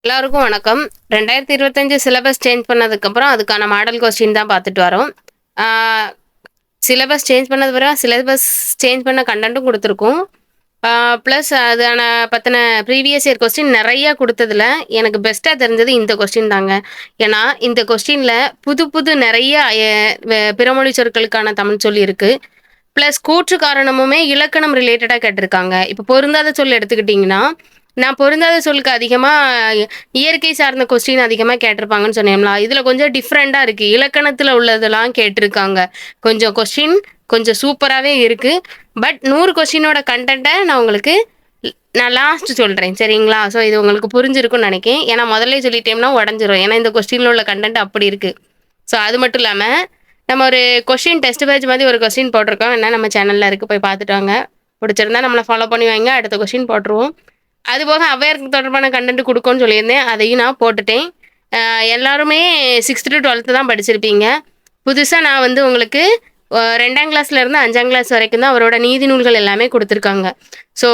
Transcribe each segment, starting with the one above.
எல்லாருக்கும் வணக்கம். 2025 syllabus change பண்ணதுக்கப்புறம், அதுக்கான மாடல் கொஸ்டின் தான் பார்த்துட்டு வரோம். ஆ சிலபஸ் சேஞ்ச் பண்ணது பிறகு, சிலபஸ் சேஞ்ச் பண்ண கன்டென்ட்டும் குடுத்துருக்கோம். ப்ளஸ் அதான பத்தின ப்ரீவியஸ் இயர் கொஸ்டின் நெறைய குடுத்ததுல, எனக்கு பெஸ்ட்டா தெரிஞ்சது இந்த கொஸ்டின் தாங்க. ஏன்னா, இந்த கொஸ்டின்ல புது புது நெறைய பிறமொழி சொற்களுக்கான தமிழ் சொல் இருக்கு. ப்ளஸ் கூற்று காரணமுமே இலக்கணம் ரிலேட்டடா கேட்டிருக்காங்க. இப்ப பொருந்தாத சொல் எடுத்துக்கிட்டீங்கன்னா, நான் பொருந்தாத சொல்லுக்கு அதிகமா இயற்கை சார்ந்த கொஸ்டின் அதிகமா கேட்டிருப்பாங்கன்னு சொன்னேன்ல. இதுல கொஞ்சம் டிஃப்ரெண்டா இருக்கு. இலக்கணத்துல உள்ளதெல்லாம் கேட்டிருக்காங்க. கொஞ்சம் கொஸ்டின் கொஞ்சம் சூப்பராவே இருக்கு. பட் 100 கொஸ்டினோட கன்டென்ட்ட நான் உங்களுக்கு நான் லாஸ்ட் சொல்றேன். சரிங்களா? ஸோ இது உங்களுக்கு புரிஞ்சிருக்கும்னு நெனைக்கிறேன். ஏன்னா முதல்லயே சொல்லிட்டேன்னா உடைஞ்சிரும். ஏன்னா இந்த கொஸ்டின்ல உள்ள கன்டென்ட் அப்படி இருக்கு. ஸோ அது மட்டும் இல்லாம, நம்ம ஒரு கொஸ்டின் டெஸ்ட் பேட்ச் மாதிரி ஒரு கொஸ்டின் போட்டிருக்கோம். வேணா நம்ம சேனல்ல இருக்கு. போய் பார்த்துட்டு வாங்க. பிடிச்சிருந்தா நம்மள ஃபாலோ பண்ணி வைங்க. அடுத்த கொஸ்டின் போட்டுருவோம். அதுபோக அவேர் தொடர்பான கன்டென்ட் குடுக்கும்னு சொல்லியிருந்தேன். அதையும் நான் போட்டுட்டேன். எல்லாருமே 6த் டூ 12த் தான் படிச்சிருப்பீங்க. புதுசா நான் வந்து உங்களுக்கு 2ஆம் கிளாஸ்ல இருந்து 5ஆம் கிளாஸ் வரைக்கும் தான் அவரோட நீதி நூல்கள் எல்லாமே குடுத்துருக்காங்க. ஸோ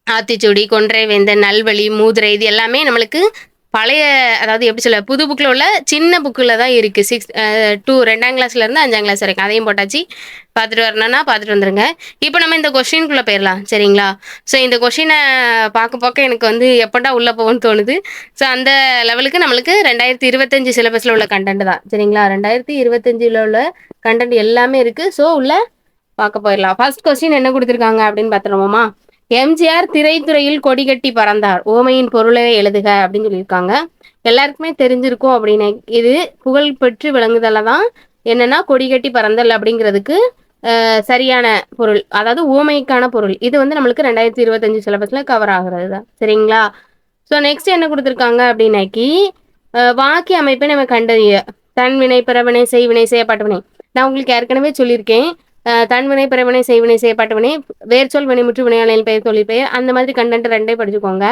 ஆத்திச்சூடி, கொன்றை வேந்தன், நல்வழி, மூதுரை இது எல்லாமே நம்மளுக்கு பழைய அதாவது எப்படி சொல்ல புது புக்ல உள்ள சின்ன புக்ல தான் இருக்கு. 2ஆம் கிளாஸ்ல இருந்து 5ஆம் கிளாஸ் வரைக்கும். அதையும் போட்டாச்சு. பார்த்துட்டு வரணும்னா பார்த்துட்டு வந்துருங்க. இப்போ நம்ம இந்த கொஸ்டின்குள்ள போயிரலாம். சரிங்களா? ஸோ இந்த கொஸ்டின பார்க்க பார்க்க எனக்கு வந்து எப்படா உள்ள போகும்ன்னு தோணுது. ஸோ அந்த லெவலுக்கு நம்மளுக்கு 2025 சிலபஸ்ல உள்ள கன்டென்ட் தான். சரிங்களா? 2025ல உள்ள கன்டென்ட் எல்லாமே இருக்கு. ஸோ உள்ள பார்க்க போயிரலாம். ஃபர்ஸ்ட் கொஸ்டின் என்ன குடுத்துருக்காங்க அப்படின்னு பார்த்துருவோமா? எம்ஜிஆர் திரைத்துறையில் கொடிகட்டி பறந்தார். உவமையின் பொருளை எழுதுக அப்படின்னு சொல்லியிருக்காங்க. எல்லாருக்குமே தெரிஞ்சிருக்கும் அப்படின்னு இது புகழ் பெற்று விளங்குதல தான் என்னன்னா கொடிகட்டி பறந்தல் அப்படிங்கிறதுக்கு சரியான பொருள். அதாவது உவமைக்கான பொருள். இது வந்து நம்மளுக்கு 2025 சிலபஸ்ல கவர் ஆகுறது தான். சரிங்களா? ஸோ நெக்ஸ்ட் என்ன கொடுத்துருக்காங்க அப்படின்னாக்கி வாக்கிய அமைப்பை நம்ம கண்டறிய தன்வினை, பிறவினை, செய்வினை, செய்யப்பட்டவினை. நான் உங்களுக்கு ஏற்கனவே சொல்லியிருக்கேன். தன்வினை, பிறவினை, செய்வினை, செய்யப்பட்டவினை, வேர்ச்சொல், வினைமுற்று, வினையாளர் பெயர், தொழில் பெயர் அந்த மாதிரி கண்டென்ட் ரெண்டே படிச்சுக்கோங்க.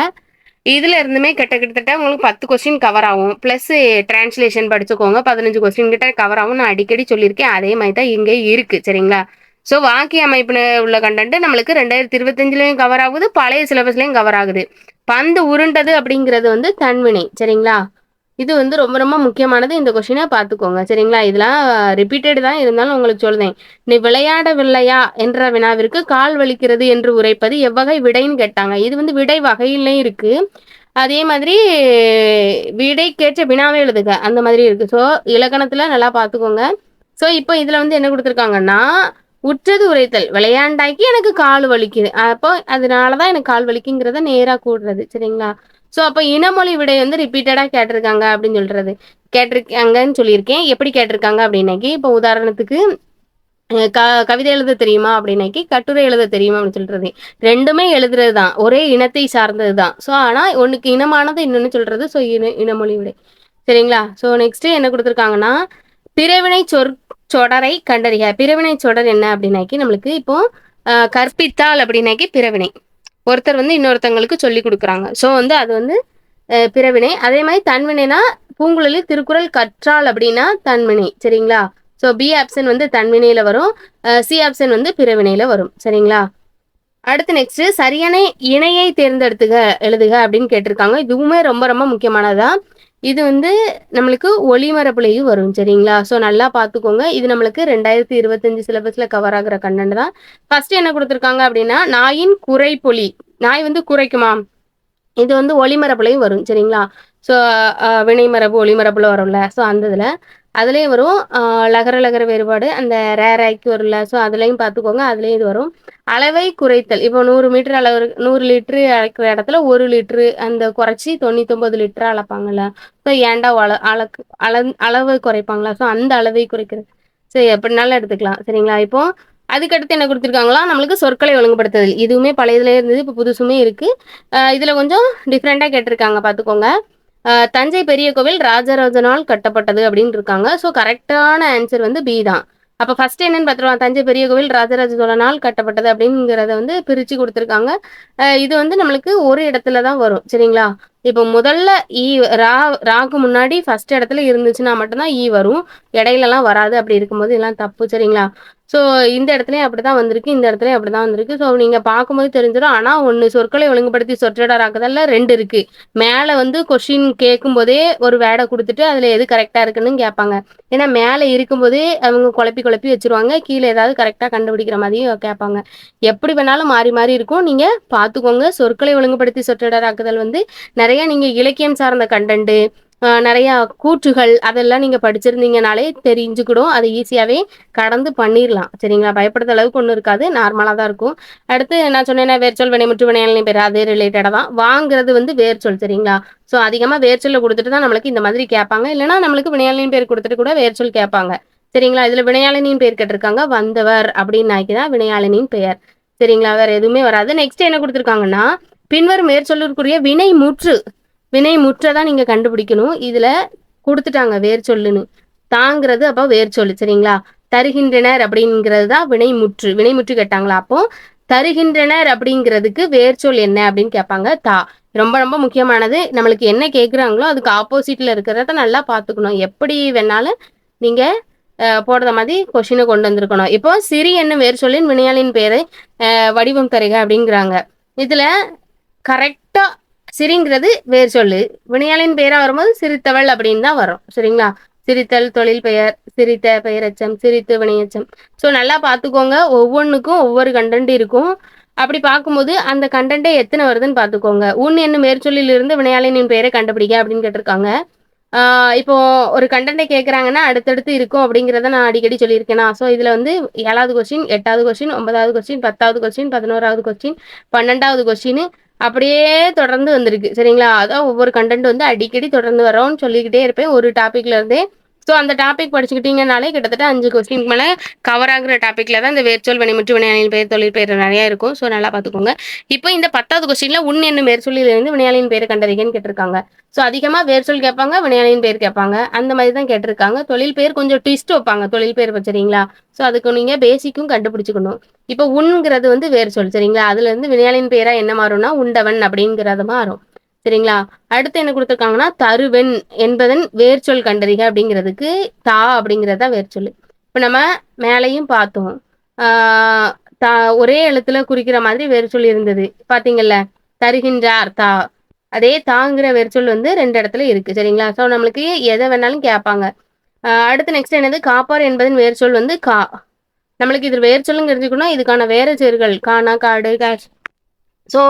இதுல இருந்துமே கிட்டத்தட்ட உங்களுக்கு 10 கொஸ்டின் கவர் ஆகும். பிளஸ் டிரான்ஸ்லேஷன் படிச்சுக்கோங்க. 15 கொஸ்டின் கிட்ட கவர் ஆகும். நான் அடிக்கடி சொல்லியிருக்கேன். அதே மாதிரி தான் இங்கே இருக்கு. சரிங்களா? ஸோ வாக்கிய அமைப்புல உள்ள கண்டென்ட் நம்மளுக்கு 2025லயும் கவர் ஆகுது, பழைய சிலபஸ்லயும் கவர் ஆகுது. பந்து உருண்டது அப்படிங்கிறது வந்து தன்வினை. சரிங்களா? இது வந்து ரொம்ப ரொம்ப முக்கியமானது. இந்த கொஸ்டினை பார்த்துக்கோங்க. சரிங்களா? இதெல்லாம் ரிப்பீட்டட் தான் இருந்தாலும் உங்களுக்கு சொல்லுதேன். நீ விளையாடவில்லையா என்ற வினாவிற்கு கால் வலிக்கிறது என்று உரைப்பது எவ்வகை விடைன்னு கேட்டாங்க. இது வந்து விடை வகையிலையும் இருக்கு. அதே மாதிரி விடைக்கேற்ற வினாவே எழுதுக அந்த மாதிரி இருக்கு. ஸோ இலக்கணத்துல நல்லா பார்த்துக்கோங்க. ஸோ இப்போ இதுல வந்து என்ன கொடுத்துருக்காங்கன்னா உற்றது உரைத்தல் விளையாண்டாக்கி எனக்கு கால் வலிக்குது. அப்போ அதனாலதான் எனக்கு கால் வலிக்குங்கிறத நேரா கூடுறது. சரிங்களா? ஸோ அப்போ இனமொழி விடை வந்து ரிப்பீட்டடா கேட்டிருக்காங்க அப்படின்னு சொல்றது கேட்டிருக்காங்கன்னு சொல்லியிருக்கேன். எப்படி கேட்டிருக்காங்க அப்படின்னாக்கி இப்போ உதாரணத்துக்கு கவிதை எழுத தெரியுமா அப்படின்னாக்கி கட்டுரை எழுத தெரியுமா அப்படின்னு சொல்றது ரெண்டுமே எழுதுறது தான். ஒரே இனத்தை சார்ந்தது தான். ஸோ ஆனால் ஒன்றுக்கு இனமானது இன்னொன்று சொல்றது. ஸோ இனமொழி விடை. சரிங்களா? ஸோ நெக்ஸ்ட் என்ன கொடுத்துருக்காங்கன்னா பிறவினை சொடரை கண்டறிக. பிறவினை சொடர் என்ன அப்படின்னாக்கி நம்மளுக்கு இப்போ கற்பித்தால் அப்படின்னாக்கி பிறவினை ஒருத்தர் வந்து இன்னொருத்தங்களுக்கு சொல்லி கொடுக்குறாங்க. ஸோ வந்து அது வந்து பிறவினை. அதே மாதிரி தன்வினைனா பூங்குழலி திருக்குறள் கற்றால் அப்படின்னா தன்வினை. சரிங்களா? ஸோ பி ஆப்ஷன் வந்து தன்வினையில வரும், சி ஆப்ஷன் வந்து பிறவினையில வரும். சரிங்களா? அடுத்து நெக்ஸ்ட் சரியான இணையை தேர்ந்தெடுத்துக எழுதுக அப்படின்னு கேட்டிருக்காங்க. இதுவுமே ரொம்ப ரொம்ப முக்கியமானதா. இது வந்து நம்மளுக்கு ஒளிமரப்புலையும் வரும். சரிங்களா? ஸோ நல்லா பார்த்துக்கோங்க. இது நம்மளுக்கு 2025 சிலபஸ்ல கவர் ஆகுற கண்டென்ட் தான். ஃபர்ஸ்ட் என்ன கொடுத்துருக்காங்க அப்படின்னா நாயின் குறைப்பொலி. நாய் வந்து குறைக்குமா? இது வந்து ஒளிமரப்புலையும் வரும். சரிங்களா? ஸோ வினைமரபு ஒளிமரப்புல வரும்ல. ஸோ அந்த இதில் அதுலேயும் வரும். லகர லகர வேறுபாடு அந்த ரேராய்க்கு வரும்ல. ஸோ அதுலேயும் பார்த்துக்கோங்க. அதுலேயும் இது வரும். அளவை குறைத்தல். இப்போ 100 மீட்டர் அளவு 100 லிட்டரு அளக்கிற இடத்துல 1 லிட்டரு அந்த குறைச்சி 99 லிட்டரா அளப்பாங்கல்ல. ஸோ ஏன்டா அளவு குறைப்பாங்களா? ஸோ அந்த அளவை குறைக்கிறது. சரி எப்படினாலும் எடுத்துக்கலாம். சரிங்களா? இப்போ அதுக்கடுத்து என்ன கொடுத்துருக்காங்களா நம்மளுக்கு சொற்களை ஒழுங்குபடுத்துதல். இதுவுமே பழையதுல இருந்தது, இப்போ புதுசுமே இருக்கு. இதுல கொஞ்சம் டிஃப்ரெண்டா கேட்டிருக்காங்க பார்த்துக்கோங்க. தஞ்சை பெரிய கோவில் ராஜராஜனால் கட்டப்பட்டது அப்படின்னு இருக்காங்க. ஸோ கரெக்டான ஆன்சர் வந்து பி தான். அப்போ ஃபர்ஸ்ட் என்னன்னு பார்த்துருவாங்க. தஞ்சை பெரிய கோவில் ராஜராஜ சோழனால் கட்டப்பட்டது அப்படிங்கிறத வந்து பிரித்து கொடுத்துருக்காங்க. இது வந்து நம்மளுக்கு ஒரு இடத்துல தான் வரும். சரிங்களா? இப்போ முதல்ல ராக்கு முன்னாடி ஃபர்ஸ்ட் இடத்துல இருந்துச்சுன்னா மட்டும்தான் ஈ வரும். இடையிலலாம் வராது. அப்படி இருக்கும்போது இதெல்லாம் தப்பு. சரிங்களா? ஸோ இந்த இடத்துலயும் அப்படிதான் வந்திருக்கு. இந்த இடத்துலயும் அப்படிதான் வந்திருக்கு. ஸோ நீங்க பார்க்கும்போது தெரிஞ்சிடும். ஆனா ஒண்ணு சொற்களை ஒழுங்குபடுத்தி சொற்றொடராக்குதல்ல 2 இருக்கு. மேல வந்து கொஸ்டின் கேட்கும்போதே ஒரு வேர்ட குடுத்துட்டு, அதுல எது கரெக்ட்டா இருக்குன்னு கேட்பாங்க. ஏன்னா மேல இருக்கும்போதே அவங்க குழப்பி குழப்பி வச்சுருவாங்க. கீழ ஏதாவது கரெக்ட்டா கண்டுபிடிக்கிற மாதிரியும் கேட்பாங்க. எப்படி வேணாலும் மாறி மாறி இருக்கும். நீங்க பார்த்துக்கோங்க. சொற்களை ஒழுங்குபடுத்தி சொற்றொடராக்குதல் வந்து நெறைய நீங்க இலக்கியம் சார்ந்த கன்டென்ட் நெறையா கூற்றுகள் அதெல்லாம் நீங்க படிச்சிருந்தீங்கனாலே தெரிஞ்சுக்கிடும். அது ஈஸியாவே கடந்து பண்ணிரலாம். சரிங்களா? பயப்படுற அளவுக்கு ஒண்ணும் இருக்காது. நார்மலா தான் இருக்கும். அடுத்து நான் சொன்னேனே வேர்ச்சொல், வினைமுற்று, வினையெதிர் பெயர் அது ரிலேட்டடா தான். வாங்கிறது வந்து வேர்ச்சொல் சரிங்களா? ஸோ அதிகமா வேர்ச்சொல்ல குடுத்துட்டு தான் நம்மளுக்கு இந்த மாதிரி கேட்பாங்க. இல்லன்னா நம்மளுக்கு வினையாளனின் பேர் குடுத்துட்டு கூட வேர்ச்சொல் கேட்பாங்க. சரிங்களா? இதுல வினையாளனின் பெயர் கேட்டிருக்காங்க. வந்தவர் அப்படின்னாக்கி தான் வினையாளனின் பெயர். சரிங்களா? வேற எதுவுமே வராது. நெக்ஸ்ட் என்ன குடுத்துருக்காங்கன்னா, பின்வரும் மேற்சொல்லிற்குரிய வினைமுற்று வினைமுற்ற தான் நீங்க கண்டுபிடிக்கணும். இதுல குடுத்துட்டாங்க வேர்ச்சொல்லுன்னு. தாங்கிறது அப்ப வேர்ச்சொல்லு சரிங்களா? தருகின்றனர் அப்படிங்கிறது தான் வினைமுற்று. வினைமுற்று கேட்டாங்களா? அப்போ தருகின்றனர் அப்படிங்கிறதுக்கு வேர்ச்சொல் என்ன அப்படின்னு கேட்பாங்க. தா. ரொம்ப ரொம்ப முக்கியமானது. நம்மளுக்கு என்ன கேட்குறாங்களோ அதுக்கு ஆப்போசிட்ல இருக்கிறத நல்லா பார்த்துக்கணும். எப்படி வேணாலும் நீங்க போடுற மாதிரி கொஷினை கொண்டு வந்திருக்கணும். இப்போ சிறி என்னும் வேர்ச்சொல்லின் வினையாளின் பெயரை வடிவம் தருக அப்படிங்கிறாங்க. இதுல கரெக்டா சிரிங்கிறது வேர் சொல்லு. வினையாளின் பெயரா வரும்போது சிரித்தவள் அப்படின்னு தான் வரும். சரிங்களா? சிரித்தல் தொழில் பெயர், சிரித்த பெயரெச்சம், சிரித்து வினையெச்சம். ஸோ நல்லா பார்த்துக்கோங்க. ஒவ்வொன்றுக்கும் ஒவ்வொரு கண்டென்ட் இருக்கும். அப்படி பார்க்கும்போது அந்த கண்டென்ட்டே எத்தனை வருதுன்னு பார்த்துக்கோங்க. உன் என்னும் மேற்சொல்லிலிருந்து வினையாளினின் பெயரை கண்டுபிடிக்க அப்படின்னு கேட்டிருக்காங்க. இப்போ ஒரு கண்டென்ட்டை கேட்குறாங்கன்னா அடுத்தடுத்து இருக்கும் அப்படிங்கிறத நான் அடிக்கடி சொல்லியிருக்கேனா. ஸோ இதில் வந்து 7வது கொஸ்டின், 8வது கொஸ்டின், 9வது கொஸ்டின், 10வது கொஸ்டின், 11வது கொஸ்டின், 12வது கொஸ்டின் அப்படியே தொடர்ந்து வந்திருக்கு. சரிங்களா? அதான் ஒவ்வொரு கண்டென்ட் வந்து அடிக்கடி தொடர்ந்து வரோம்னு சொல்லிக்கிட்டே இருப்பேன் ஒரு டாப்பிக்ல இருந்தே. ஸோ அந்த டாபிக் படிச்சுக்கிட்டீங்கனாலே கிட்டத்தட்ட 5 கொஸ்டினுக்கு மேலே கவர் ஆகுற டாப்பிக்ல தான் இந்த வேர்ச்சொல், வினைமுற்று, வினையாளின் பெயர், தொழில் பெயர் நிறையா இருக்கும். ஸோ நல்லா பார்த்துக்கோங்க. இப்போ இந்த 10வது கொஸ்டின்ல உன் என்னும் வேர்ச்சொல்லிலிருந்து வினையாளின் பெயரை கண்டறிகன்னு கேட்டிருக்காங்க. ஸோ அதிகமாக வேர்ச்சொல் கேட்பாங்க, வினையாளின் பெயர் கேட்பாங்க. அந்த மாதிரி தான் கேட்டிருக்காங்க. தொழில் பெயர் கொஞ்சம் ட்விஸ்ட் வைப்பாங்க. தொழில் பெயர் சரிங்களா? ஸோ அதுக்கு நீங்கள் பேசிக்கும் கண்டுபிடிச்சிக்கணும். இப்போ உண்ங்கிறது வந்து வேர்ச்சொல் சரிங்களா? அதுல இருந்து வினையாளின் பெயரா என்ன மாறும்னா உண்டவன் அப்படிங்கிறது மாறும். சரிங்களா? அடுத்து என்ன கொடுத்துருக்காங்கன்னா தருவென் என்பதன் வேர்ச்சொல் கண்டறிக அப்படிங்கிறதுக்கு தா அப்படிங்கிறதா வேர்ச்சொல். இப்போ நம்ம மேலையும் பார்த்தோம். தா ஒரே எழுத்துல குறிக்கிற மாதிரி வேர்ச்சொல் இருந்தது பார்த்தீங்கல்ல. தருகின்றார் தா. அதே தாங்கிற வேர்ச்சொல் வந்து 2 இடத்துல இருக்கு சரிங்களா? ஸோ நம்மளுக்கு எதை வேணாலும் கேட்பாங்க. அடுத்து நெக்ஸ்ட் என்னது காப்பார் என்பதன் வேர்ச்சொல் வந்து கா. நம்மளுக்கு இது வேர்ச்சொல்லுன்னு தெரிஞ்சுக்கணும். இதுக்கான வேற சேர்கள் காணா காடு கேஷ். ஸோ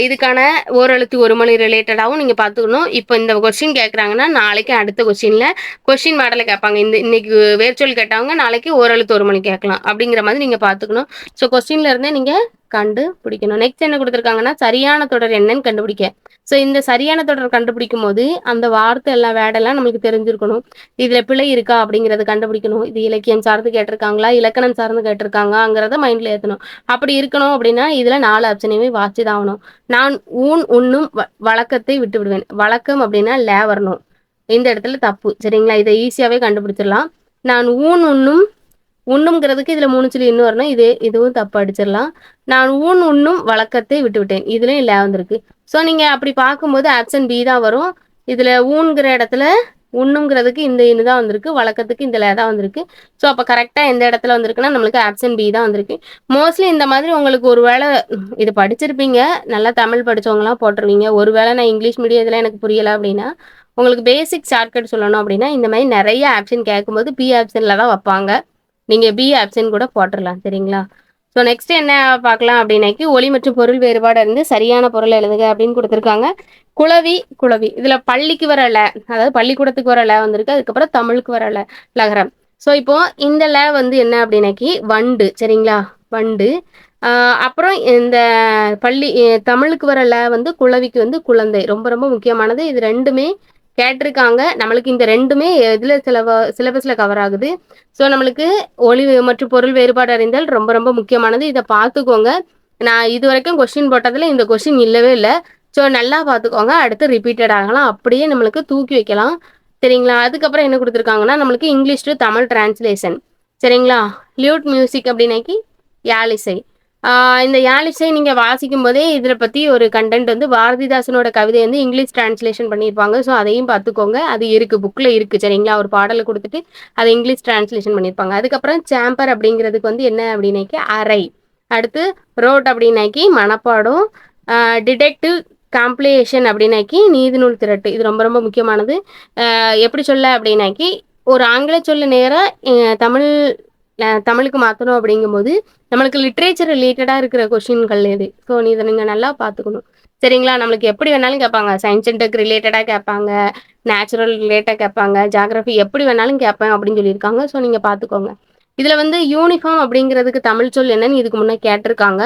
இதுக்கான ஓரெழுத்து ஒரு மொழி ரிலேட்டடாகவும் நீங்கள் பார்த்துக்கணும். இப்போ இந்த கொஸ்டின் கேட்குறாங்கன்னா நாளைக்கு அடுத்த கொஸ்டினில் கொஸ்டின் மாடலில் கேட்பாங்க. இன்னைக்கு வேர்ச்சொல் கேட்டவங்க நாளைக்கு ஓரெழுத்து ஒரு மொழி கேட்கலாம் அப்படிங்கிற மாதிரி நீங்கள் பார்த்துக்கணும். ஸோ கொஸ்டின்ல இருந்தே நீங்கள் கண்டுபிடிக்கணும். நெக்ஸ்ட் என்ன கொடுத்துருக்காங்கன்னா சரியான தொடர் என்னன்னு கண்டுபிடிக்க. ஸோ இந்த சரியான தொடர் கண்டுபிடிக்கும் போது அந்த வார்த்தை எல்லாம் வேடெல்லாம் நம்மளுக்கு தெரிஞ்சிருக்கணும். இதில் பிழை இருக்கா அப்படிங்கிறத கண்டுபிடிக்கணும். இது இலக்கியம் சார்ந்து கேட்டிருக்காங்களா இலக்கணம் சார்ந்து கேட்டிருக்காங்கிறத மைண்டில் ஏற்றணும். அப்படி இருக்கணும் அப்படின்னா இதில் 4 ஆப்ஷனையுமே வாசி தான் ஆகணும். நான் ஊன் உண்ணும் வழக்கத்தை விட்டு விடுவேன். வழக்கம் அப்படின்னா லே வரணும். இந்த இடத்துல தப்பு சரிங்களா? இதை ஈஸியாகவே கண்டுபிடிச்சிடலாம். நான் ஊன் உண்ணும் உண்ணுங்கிறதுக்கு இதில் 3 சொல்லி இன்னும் வரணும். இதுவும் தப்பு அடிச்சிடலாம். நான் ஊன் உண்ணும் வழக்கத்தை விட்டுவிட்டேன். இதுலேயும் லே வந்திருக்கு. ஸோ நீங்கள் அப்படி பார்க்கும்போது ஆப்ஷன் பி தான் வரும். இதில் ஊன்கிற இடத்துல உண்ணுங்கிறதுக்கு இந்த இன்னு தான் வந்திருக்கு. வழக்கத்துக்கு இந்த லே தான் வந்திருக்கு. ஸோ அப்போ கரெக்டாக எந்த இடத்துல வந்திருக்குன்னா நம்மளுக்கு ஆப்ஷன் பி தான் வந்திருக்கு. மோஸ்ட்லி இந்த மாதிரி உங்களுக்கு ஒரு வேளை இது படிச்சிருப்பீங்க. நல்லா தமிழ் படித்தவங்களாம் போட்டுருவீங்க. ஒரு வேளை நான் இங்கிலீஷ் மீடியம் இதெல்லாம் எனக்கு புரியலை அப்படின்னா உங்களுக்கு பேசிக் ஷார்ட்கட் சொல்லணும் அப்படின்னா இந்த மாதிரி நிறைய ஆப்ஷன் கேட்கும்போது பி ஆப்ஷனில் தான் வைப்பாங்க. நீங்கள் பி ஆப்ஷன் கூட போட்டுடலாம் சரிங்களா? ஸோ நெக்ஸ்ட் என்ன பார்க்கலாம் அப்படின்னாக்கி ஒலி மற்றும் பொருள் வேறுபாடு இருந்து சரியான பொருள் எழுதுக அப்படின்னு கொடுத்துருக்காங்க. குளவி குளவி இதில் பள்ளிக்கு வர ல, அதாவது பள்ளிக்கூடத்துக்கு வர ல வந்திருக்கு. அதுக்கப்புறம் தமிழுக்கு வர ல லகரம். ஸோ இப்போ இந்த ல வந்து என்ன அப்படின்னாக்கி வண்டு சரிங்களா? வண்டு. அப்புறம் இந்த தமிழுக்கு வர ல வந்து குளவிக்கு வந்து குழந்தை. ரொம்ப ரொம்ப முக்கியமானது. இது ரெண்டுமே கேட்டிருக்காங்க. நம்மளுக்கு இந்த ரெண்டுமே இதில் சிலபஸில் கவர் ஆகுது. ஸோ நம்மளுக்கு ஒலி மற்றும் பொருள் வேறுபாடு அறிந்தல் ரொம்ப ரொம்ப முக்கியமானது. இதை பார்த்துக்கோங்க. நான் இது வரைக்கும் கொஸ்டின் போட்டதில் இந்த கொஸ்டின் இல்லவே இல்லை. ஸோ நல்லா பார்த்துக்கோங்க. அடுத்து ரிப்பீட்டட் ஆகலாம். அப்படியே நம்மளுக்கு தூக்கி வைக்கலாம் சரிங்களா? அதுக்கப்புறம் என்ன கொடுத்துருக்காங்கன்னா நம்மளுக்கு இங்கிலீஷ் டு தமிழ் டிரான்ஸ்லேஷன் சரிங்களா? லியூட் மியூசிக் அப்படின்னாக்கி யாழிசை. இந்த யாழிசை நீங்க வாசிக்கும்போதே இதில பத்தி ஒரு கன்டென்ட் வந்து பாரதிதாசனோட கவிதை வந்து இங்கிலீஷ் டிரான்ஸ்லேஷன் பண்ணியிருப்பாங்க. ஸோ, அதையும் பார்த்துக்கோங்க. அது இருக்கு. புக்ல இருக்கு. சரிங்களா? ஒரு பாடல குடுத்துட்டு, அத இங்கிலீஷ் டிரான்ஸ்லேஷன் பண்ணியிருப்பாங்க. அதுக்கப்புறம் சேம்பர் அப்படிங்கிறதுக்கு வந்து என்ன அப்படின்னாக்கி அறை. அடுத்து ரோட் அப்படின்னாக்கி மனப்பாடம். அ டிடெக்டிவ் காம்ப்ளியேஷன் அப்படின்னாக்கி நீதிநூல் திரட்டு. இது ரொம்ப ரொம்ப முக்கியமானது. எப்படி சொல்ல அப்படின்னாக்கி, ஒரு ஆங்கில சொல்ல நேரா தமிழ் தமிழுக்கு மாத்தணும் அப்படிங்கும்போது, நம்மளுக்கு லிட்ரேச்சர் ரிலேட்டடா இருக்கிற கொஸ்டின்கள் எது? ஸோ, இத நீங்க நல்லா பார்த்துக்கணும். சரிங்களா? நம்மளுக்கு எப்படி வேணாலும் கேட்பாங்க. சயன்ஸ் அண்ட் டெக் ரிலேட்டடா கேட்பாங்க. நேச்சுரல் ரிலேட்டடா கேட்பாங்க. ஜியோகிராஃபி எப்படி வேணாலும் கேட்பேன் அப்படின்னு சொல்லியிருக்காங்க. ஸோ, நீங்க பார்த்துக்கோங்க. இதுல வந்து யூனிஃபார்ம் அப்படிங்கிறதுக்கு தமிழ் சொல் என்னன்னு இதுக்கு முன்ன கேட்டிருக்காங்க.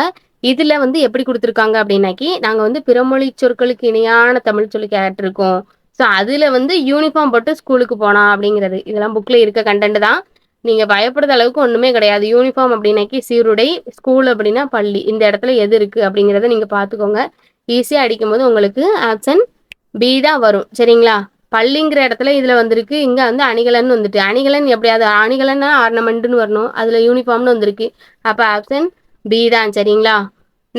இதுல வந்து எப்படி குடுத்துருக்காங்க அப்படின்னாக்கி, நாங்க வந்து பிறமொழி சொற்களுக்கு இணையான தமிழ் சொல்லி கேட்டிருக்கோம். ஸோ, அதுல வந்து யூனிஃபார்ம் போட்டு ஸ்கூலுக்கு போனா அப்படிங்கிறது. இதெல்லாம் புக்ல இருக்க கன்டென்ட் தான். நீங்க பயப்படுற அளவுக்கு ஒண்ணுமே கிடையாது. யூனிஃபார்ம் அப்படின்னாக்கி சீருடை, ஸ்கூல் அப்படின்னா பள்ளி. இந்த இடத்துல எது இருக்கு அப்படிங்கிறத நீங்க பார்த்துக்கோங்க. ஈஸியா அடிக்கும்போது உங்களுக்கு ஆப்ஷன் பி தான் வரும். சரிங்களா? பள்ளிங்கிற இடத்துல இதுல வந்திருக்கு. இங்க வந்து அணிகலன் வந்துட்டு. அணிகலன் எப்படியாவது அணிகலன்னா ஆர்னமெண்ட்னு வரணும். அதுல யூனிஃபார்ம்னு வந்திருக்கு. அப்ப ஆப்ஷன் பி தான். சரிங்களா?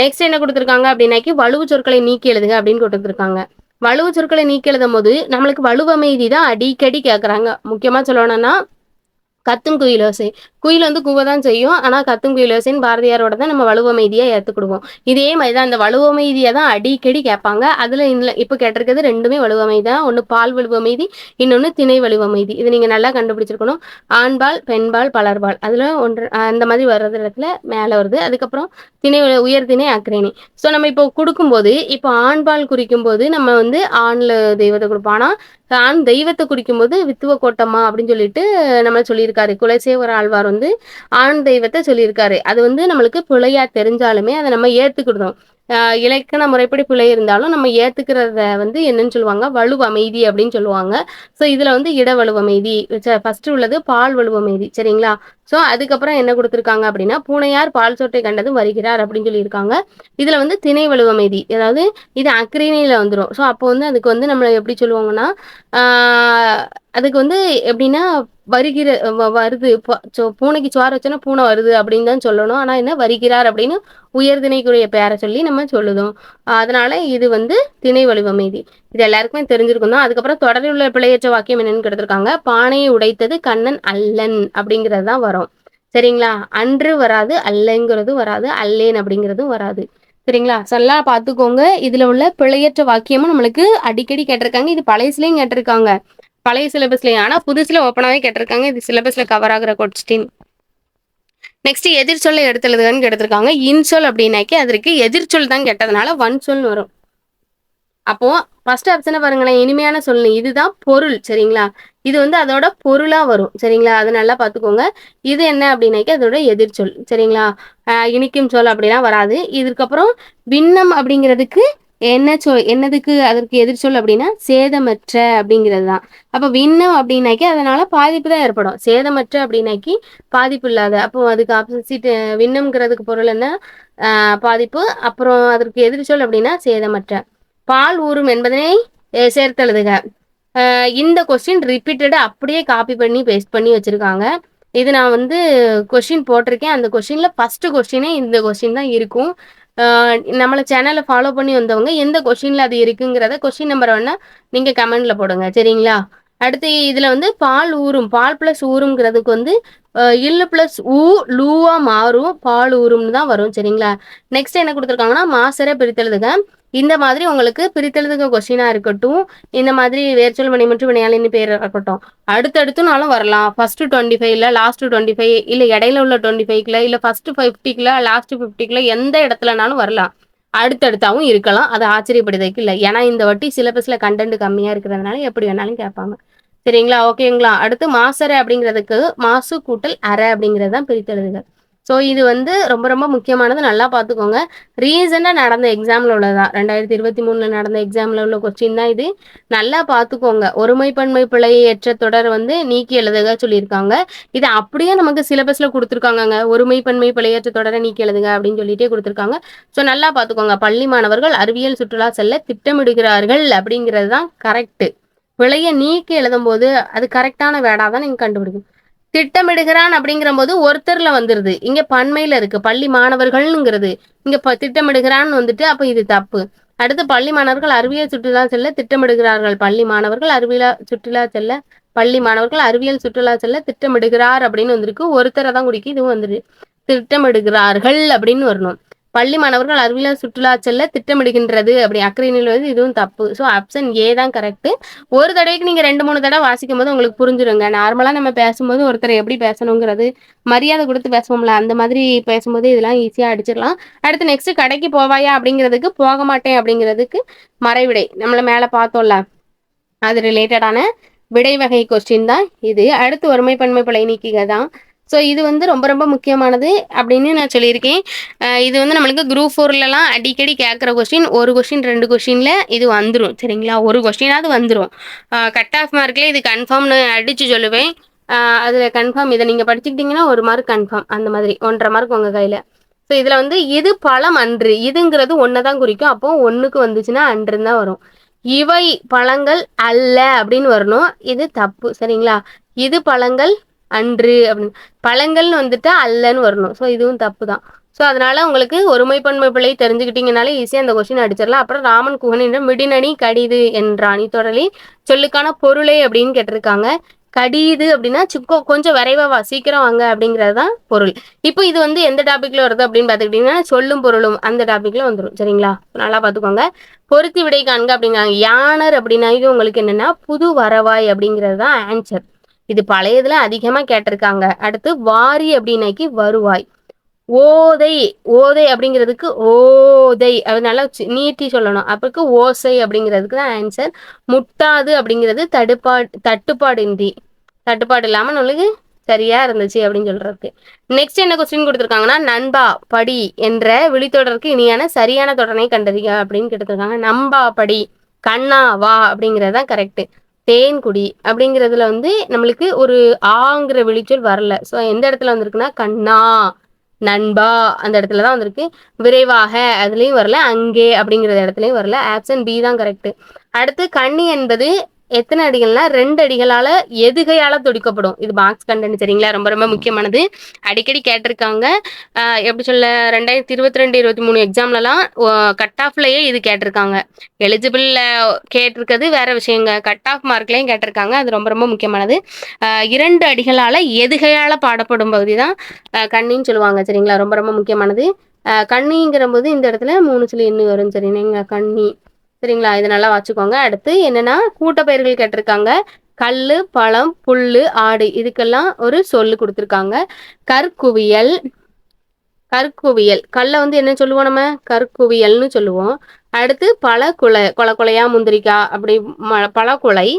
நெக்ஸ்ட் என்ன குடுத்துருக்காங்க அப்படின்னாக்கி, வழுவு சொற்களை நீக்கி எழுதுக அப்படின்னு குடுத்துருக்காங்க. வழுவு சொற்களை நீக்கி எழுதும்போது, நம்மளுக்கு வலுவமைதி தான் அடிக்கடி கேட்கறாங்க. முக்கியமா சொல்லணும்னா கத்தும் குயிலோசை. குயில் வந்து கூவ தான் செய்யும். ஆனா கத்தும் குயிலோசைன்னு பாரதியாரோட தான் நம்ம வலுவமைதியா ஏத்துக்கிடுவோம். இதே மாரி தான் இந்த வலுவமைதிய தான் அடிக்கடி கேட்பாங்க. அதுல இப்ப கேட்டிருக்கிறது 2மே வலுவமைதி தான். ஒண்ணு பால் வலுவமைதி, இன்னொன்னு திணை வலுவமைதி. இது நீங்க நல்லா கண்டுபிடிச்சிருக்கணும். ஆண்பால், பெண்பால், பலர்பால். அதுல ஒன்று அந்த மாதிரி வர்றது இடத்துல மேல வருது. அதுக்கப்புறம் திணை உயர்திணை, அஃறிணை. ஸோ நம்ம இப்போ குடுக்கும்போது, இப்போ ஆண்பால் குறிக்கும்போது நம்ம வந்து ஆண்ல தெய்வத்த குடுப்போம். ஆனா ஆண் தெய்வத்தை குறிக்கும்போது வித்துவ கோட்டம்மா அப்படின்னு சொல்லிட்டு நம்ம சொல்லியிருக்காரு. குலசேகர ஆழ்வார் வந்து ஆண் தெய்வத்தை சொல்லியிருக்காரு. அது வந்து நம்மளுக்கு பிழையா தெரிஞ்சாலுமே அதை நம்ம ஏத்துக்கிடணும். இலக்கண முறைப்படி பிழை இருந்தாலும் நம்ம ஏத்துக்கிறத வந்து என்னன்னு சொல்லுவாங்க, வலுவமைதி அப்படின்னு சொல்லுவாங்க. ஸோ இதுல வந்து இட வலுவமைதி ஃபர்ஸ்ட் உள்ளது பால் வலுவமைதி. சரிங்களா? ஸோ அதுக்கப்புறம் என்ன கொடுத்துருக்காங்க அப்படின்னா, பூனையார் பால் சொட்டை கண்டதும் வருகிறார் அப்படின்னு சொல்லியிருக்காங்க. இதுல வந்து திணை வலுவமைதி, அதாவது இது அக்ரிணையில வந்துடும். ஸோ அப்போ வந்து அதுக்கு வந்து நம்மள எப்படி சொல்லுவாங்கன்னா, அதுக்கு வந்து எப்படின்னா வருகிற வருது பூனைக்கு சோறு வச்சோன்னா பூனை வருது அப்படின்னு தான் சொல்லணும். ஆனா என்ன வருகிறார் அப்படின்னு உயர்திணைக்குரிய பேரை சொல்லி நம்ம சொல்லுதோம். அதனால இது வந்து திணை வலுவமைதி. இது எல்லாருக்குமே தெரிஞ்சிருக்கும் தான். அதுக்கப்புறம் தொடரில் உள்ள பிழையற்ற வாக்கியம் என்னன்னு கேட்டிருக்காங்க. பானையை உடைத்தது கண்ணன் அல்லன் அப்படிங்கிறது தான் வரும். சரிங்களா? அன்று வராது, அல்லங்கிறதும் வராது, அல்லேன் அப்படிங்கிறதும் வராது. சரிங்களா? நல்லா பார்த்துக்கோங்க. இதுல உள்ள பிழையற்ற வாக்கியமும் நம்மளுக்கு அடிக்கடி கேட்டிருக்காங்க. இது பழையசுலயும் கேட்டிருக்காங்க. பழைய சிலபஸ்லயும். ஆனா புதுசுல ஓப்பனாவே கேட்டிருக்காங்க. இது சிலபஸ்ல கவர் ஆகுற கொஸ்டின். நெக்ஸ்ட் எதிர்ச்சொல்லை எடுத்து எழுதுகன்னு கேட்டிருக்காங்க. இன்சொல் அப்படின்னாக்கி அதற்கு எதிர்ச்சொல் தான் கேட்டதுனால வன்சொல்னு வரும். அப்போ ஃபர்ஸ்ட் ஆப்ஷனை பாருங்களேன். இனிமையான சொல் இதுதான் பொருள். சரிங்களா? இது வந்து அதோட பொருளா வரும். சரிங்களா? அது நல்லா பார்த்துக்கோங்க. இது என்ன அப்படின்னாக்கி அதோட எதிர்ச்சொல். சரிங்களா? இனிக்கும் சொல் அப்படிலாம் வராது. இதுக்கப்புறம் விண்ணம் அப்படிங்கிறதுக்கு என்னதுக்கு அதற்கு எதிர்ச்சொல் அப்படின்னா சேதமற்ற அப்படிங்கிறது தான். அப்போ விண்ணம் அப்படின்னாக்கி அதனால பாதிப்பு தான் ஏற்படும். சேதமற்ற அப்படின்னாக்கி பாதிப்பு இல்லாத. அப்போ அதுக்கு ஆப்போசிட் விண்ணம்ங்கிறதுக்கு பொருள் என்ன? பாதிப்பு. அப்புறம் அதற்கு எதிர்ச்சொல் அப்படின்னா சேதமற்ற. பால் ஊறும் என்பதனை சேர்த்தெழுதுக. இந்த கொஸ்டின் ரிப்பீட்டடா அப்படியே காப்பி பண்ணி பேஸ்ட் பண்ணி வச்சிருக்காங்க. இது நான் வந்து கொஸ்டின் போட்டிருக்கேன். அந்த கொஸ்டின்ல ஃபர்ஸ்ட் கொஸ்டினே இந்த கொஸ்டின் தான் இருக்கும். நம்மள சேனலை ஃபாலோ பண்ணி வந்தவங்க எந்த கொஸ்டின்ல அது இருக்குங்கிறத கொஸ்டின் நம்பர் வேணா நீங்க கமெண்ட்ல போடுங்க. சரிங்களா? அடுத்து இதுல வந்து பால் ஊறும், பால் பிளஸ் ஊறும்ங்கிறதுக்கு வந்து இல்லு பிளஸ் ஊ லூவா மாறும், பால் ஊறும்னு தான் வரும். சரிங்களா? நெக்ஸ்ட் என்ன கொடுத்துருக்காங்கன்னா மாசரை பிரித்தெழுதுக. இந்த மாதிரி உங்களுக்கு பிரித்தெழுதுக கொஸ்டினா இருக்கட்டும், இந்த மாதிரி வேர்ச்சொல் வினை மற்றும் வினையாளின் பேர் இருக்கட்டும், அடுத்தடுத்துனாலும் வரலாம். ஃபர்ஸ்ட் 25ல லாஸ்ட் 25 இல்ல இடையில உள்ள 25க்குல இல்ல ஃபர்ஸ்ட் 50க்குல லாஸ்ட் 50க்குல எந்த இடத்துலனாலும் வரலாம். அடுத்தடுத்தாவும் இருக்கலாம். அது ஆச்சரியப்படுறதுக்கு இல்லை. ஏன்னா இந்த வாட்டி சிலபஸ்ல கண்டென்ட் கம்மியா இருக்கிறதுனால எப்படி வேணாலும் கேட்பாங்க. சரிங்களா? ஓகேங்களா? அடுத்து மாசறை அப்படிங்கிறதுக்கு மாசு கூட்டல் அரை அப்படிங்கிறது தான் பிரித்தெழுதுக. ஸோ இது வந்து ரொம்ப ரொம்ப முக்கியமானது. நல்லா பார்த்துக்கோங்க. ரீசெண்டாக நடந்த எக்ஸாமில் உள்ளதான். 2023 நடந்த எக்ஸாமில் உள்ள கொஸ்டின் தான் இது. நல்லா பார்த்துக்கோங்க. ஒருமை பன்மை பிழையற்ற தொடர் வந்து நீக்கி எழுதுக சொல்லியிருக்காங்க. இது அப்படியே நமக்கு சிலபஸில் கொடுத்துருக்காங்கங்க. ஒருமை பன்மை பிழையற்ற தொடரை நீக்கி எழுதுக அப்படின்னு சொல்லிட்டே கொடுத்துருக்காங்க. ஸோ நல்லா பார்த்துக்கோங்க. பள்ளி மாணவர்கள் அறிவியல் சுற்றுலா செல்ல திட்டமிடுகிறார்கள் அப்படிங்கிறது தான் கரெக்டு. பிழையை நீக்கி எழுதும் போது அது கரெக்டான வேர்டாக தான் நீங்கள் கண்டுபிடிக்கும். திட்டமிடுகிறான் அப்படிங்கிறபோது ஒருத்தர்ல வந்துருது. இங்க பன்மையில இருக்கு. பள்ளி மாணவர்கள்ங்கிறது. இங்க திட்டமிடுகிறான்னு வந்துட்டு அப்ப இது தப்பு. அடுத்து பள்ளி மாணவர்கள் அறிவியல் சுற்றுலா செல்ல திட்டமிடுகிறார்கள். பள்ளி மாணவர்கள் அறிவியல் சுற்றுலா செல்ல திட்டமிடுகிறார் அப்படின்னு வந்திருக்கு. ஒருத்தரை தான் குறிக்கும். இதுவும் வந்துரு. திட்டமிடுகிறார்கள் அப்படின்னு வரணும். பள்ளி மாணவர்கள் அறிவியல் சுற்றுலா செல்ல திட்டமிடுகின்றது அப்படி அக்கறையில் வந்து இதுவும் தப்பு. ஸோ ஆப்ஷன் ஏ தான் கரெக்ட். ஒரு தடவைக்கு நீங்க 2, 3 தடவை வாசிக்கும் போது உங்களுக்கு புரிஞ்சிருங்க. நார்மலா நம்ம பேசும்போது ஒருத்தரை எப்படி பேசணுங்கிறது மரியாதை கொடுத்து பேசுவோம்ல, அந்த மாதிரி பேசும்போது இதெல்லாம் ஈஸியா அடிச்சிடலாம். அடுத்து நெக்ஸ்ட் கடைக்கு போவாயா அப்படிங்கிறதுக்கு போக மாட்டேன் அப்படிங்கிறதுக்கு மறைவிடை நம்மள மேல பார்த்தோம்ல, அது ரிலேட்டடான விடை வகை கொஸ்டின் தான் இது. அடுத்து ஒருமை பன்மை படை நீக்கிக தான். ஸோ இது வந்து ரொம்ப ரொம்ப முக்கியமானது அப்படின்னு நான் சொல்லியிருக்கேன். இது வந்து நம்மளுக்கு குரூப் 4லலாம் அடிக்கடி கேட்குற கொஸ்டின். ஒரு கொஸ்டின் 2 கொஸ்டினில் இது வந்துடும் சரிங்களா. ஒரு கொஸ்டினாவது வந்துடும். கட் ஆஃப் மார்க்கில் இது கன்ஃபார்ம்னு அடித்து சொல்லுவேன். அதில் கன்ஃபார்ம் இதை நீங்கள் படிச்சுக்கிட்டிங்கன்னா 1 மார்க் கன்ஃபார்ம். அந்த மாதிரி 1.5 மார்க் உங்கள் கையில். ஸோ இதில் வந்து இது பழம் அன்று, இதுங்கிறது ஒன்றை தான் குறிக்கும். அப்போ 1க்கு வந்துச்சுன்னா அன்றுன்னு தான் வரும். இவை பழங்கள் அல்ல அப்படின்னு வரணும். இது தப்பு சரிங்களா. இது பழங்கள் அன்று அப்படின்னு பழங்கள்னு வந்துட்டு அல்லன்னு வரணும். ஸோ இதுவும் தப்பு தான். ஸோ அதனால உங்களுக்கு ஒருமை பன்மை பிழை தெரிஞ்சுக்கிட்டீங்கனாலே ஈஸியாக அந்த கொஸ்டின் அடிச்சிடலாம். அப்புறம் ராமன் குகனிடம் மிடினணி கடிது என்றான் இத்தொடரில் சொல்லுக்கான பொருளே அப்படின்னு கேட்டிருக்காங்க. கடிது அப்படின்னா கொஞ்சம் விரைவா வா, சீக்கிரம் வாங்க அப்படிங்கிறது தான் பொருள். இப்போ இது வந்து எந்த டாபிக்ல வருது அப்படின்னு பார்த்துக்கிட்டீங்கன்னா சொல்லும் பொருளும் அந்த டாபிக்ல வந்துடும் சரிங்களா. நல்லா பார்த்துக்கோங்க. பொருத்தி விடை காண்க அப்படிங்கிறாங்க. யானர் அப்படின்னா இது உங்களுக்கு என்னன்னா புது வரவாய் அப்படிங்கிறது தான் ஆன்சர். இது பழையதுல அதிகமா கேட்டிருக்காங்க. அடுத்து வாரி அப்படின்னாக்கி வருவாய். ஓதை, ஓதை அப்படிங்கிறதுக்கு ஓதை அதனால நீட்டி சொல்லணும். அப்பக்கு ஓசை அப்படிங்கிறதுக்கு தான் ஆன்சர். முட்டாது அப்படிங்கிறது தட்டுப்பாடின்றி, தட்டுப்பாடு இல்லாம நம்மளுக்கு சரியா இருந்துச்சு அப்படின்னு சொல்றதுக்கு. நெக்ஸ்ட் என்ன கொஸ்டின் கொடுத்துருக்காங்கன்னா நண்பா படி என்ற விழித்தொடருக்கு இனியான சரியான தொடரை கண்டறிக அப்படின்னு கேட்டிருக்காங்க. நம்பா படி, கண்ணா வா அப்படிங்கிறது தான் கரெக்ட். தேன்குடி அப்படிங்கிறதுல வந்து நம்மளுக்கு ஒரு ஆங்கிற விழிச்சொல் வரல. ஸோ எந்த இடத்துல வந்திருக்குன்னா கண்ணா, நண்பா அந்த இடத்துல தான் வந்திருக்கு. விரைவாக அதுலேயும் வரல, அங்கே அப்படிங்கிற இடத்துலையும் வரல. ஆப்ஷன் பி தான் கரெக்ட். அடுத்து கண்ணி என்பது எத்தனை அடிகள்னா 2 அடிகளால எதுகையால துடிக்கப்படும். இது பாக்ஸ் கண்டென்ட் சரிங்களா. ரொம்ப ரொம்ப முக்கியமானது. அடிக்கடி கேட்டிருக்காங்க. எப்படி சொல்ல 2022-23 எக்ஸாம்லலாம் கட் ஆஃப்லயே இது கேட்டிருக்காங்க. எலிஜிபிள் கேட்டிருக்கிறது வேற விஷயங்க. கட் ஆஃப் மார்க்லையும் கேட்டிருக்காங்க. அது ரொம்ப ரொம்ப முக்கியமானது. 2 அடிகளால எதுகையால பாடப்படும் பகுதி தான் கண்ணின்னு சொல்லுவாங்க சரிங்களா. ரொம்ப ரொம்ப முக்கியமானது. கண்ணிங்கிற போது இந்த இடத்துல 3 சொல்லி எண்ணு வரும் சரிங்களா. கண்ணி சரிங்களா. இது நல்லா வச்சுக்கோங்க. அடுத்து என்னன்னா கூட்டப்பெயர்கள் கேட்டிருக்காங்க. கல்லு, பழம், புல்லு, ஆடு இதுக்கெல்லாம் ஒரு சொல்லு கொடுத்துருக்காங்க. கற்குவியல், கற்குவியல் கல்லை வந்து என்ன சொல்லுவோம் நம்ம கற்குவியல்னு சொல்லுவோம். அடுத்து கொலையா முந்திரிக்காய் அப்படி பழக்குலை,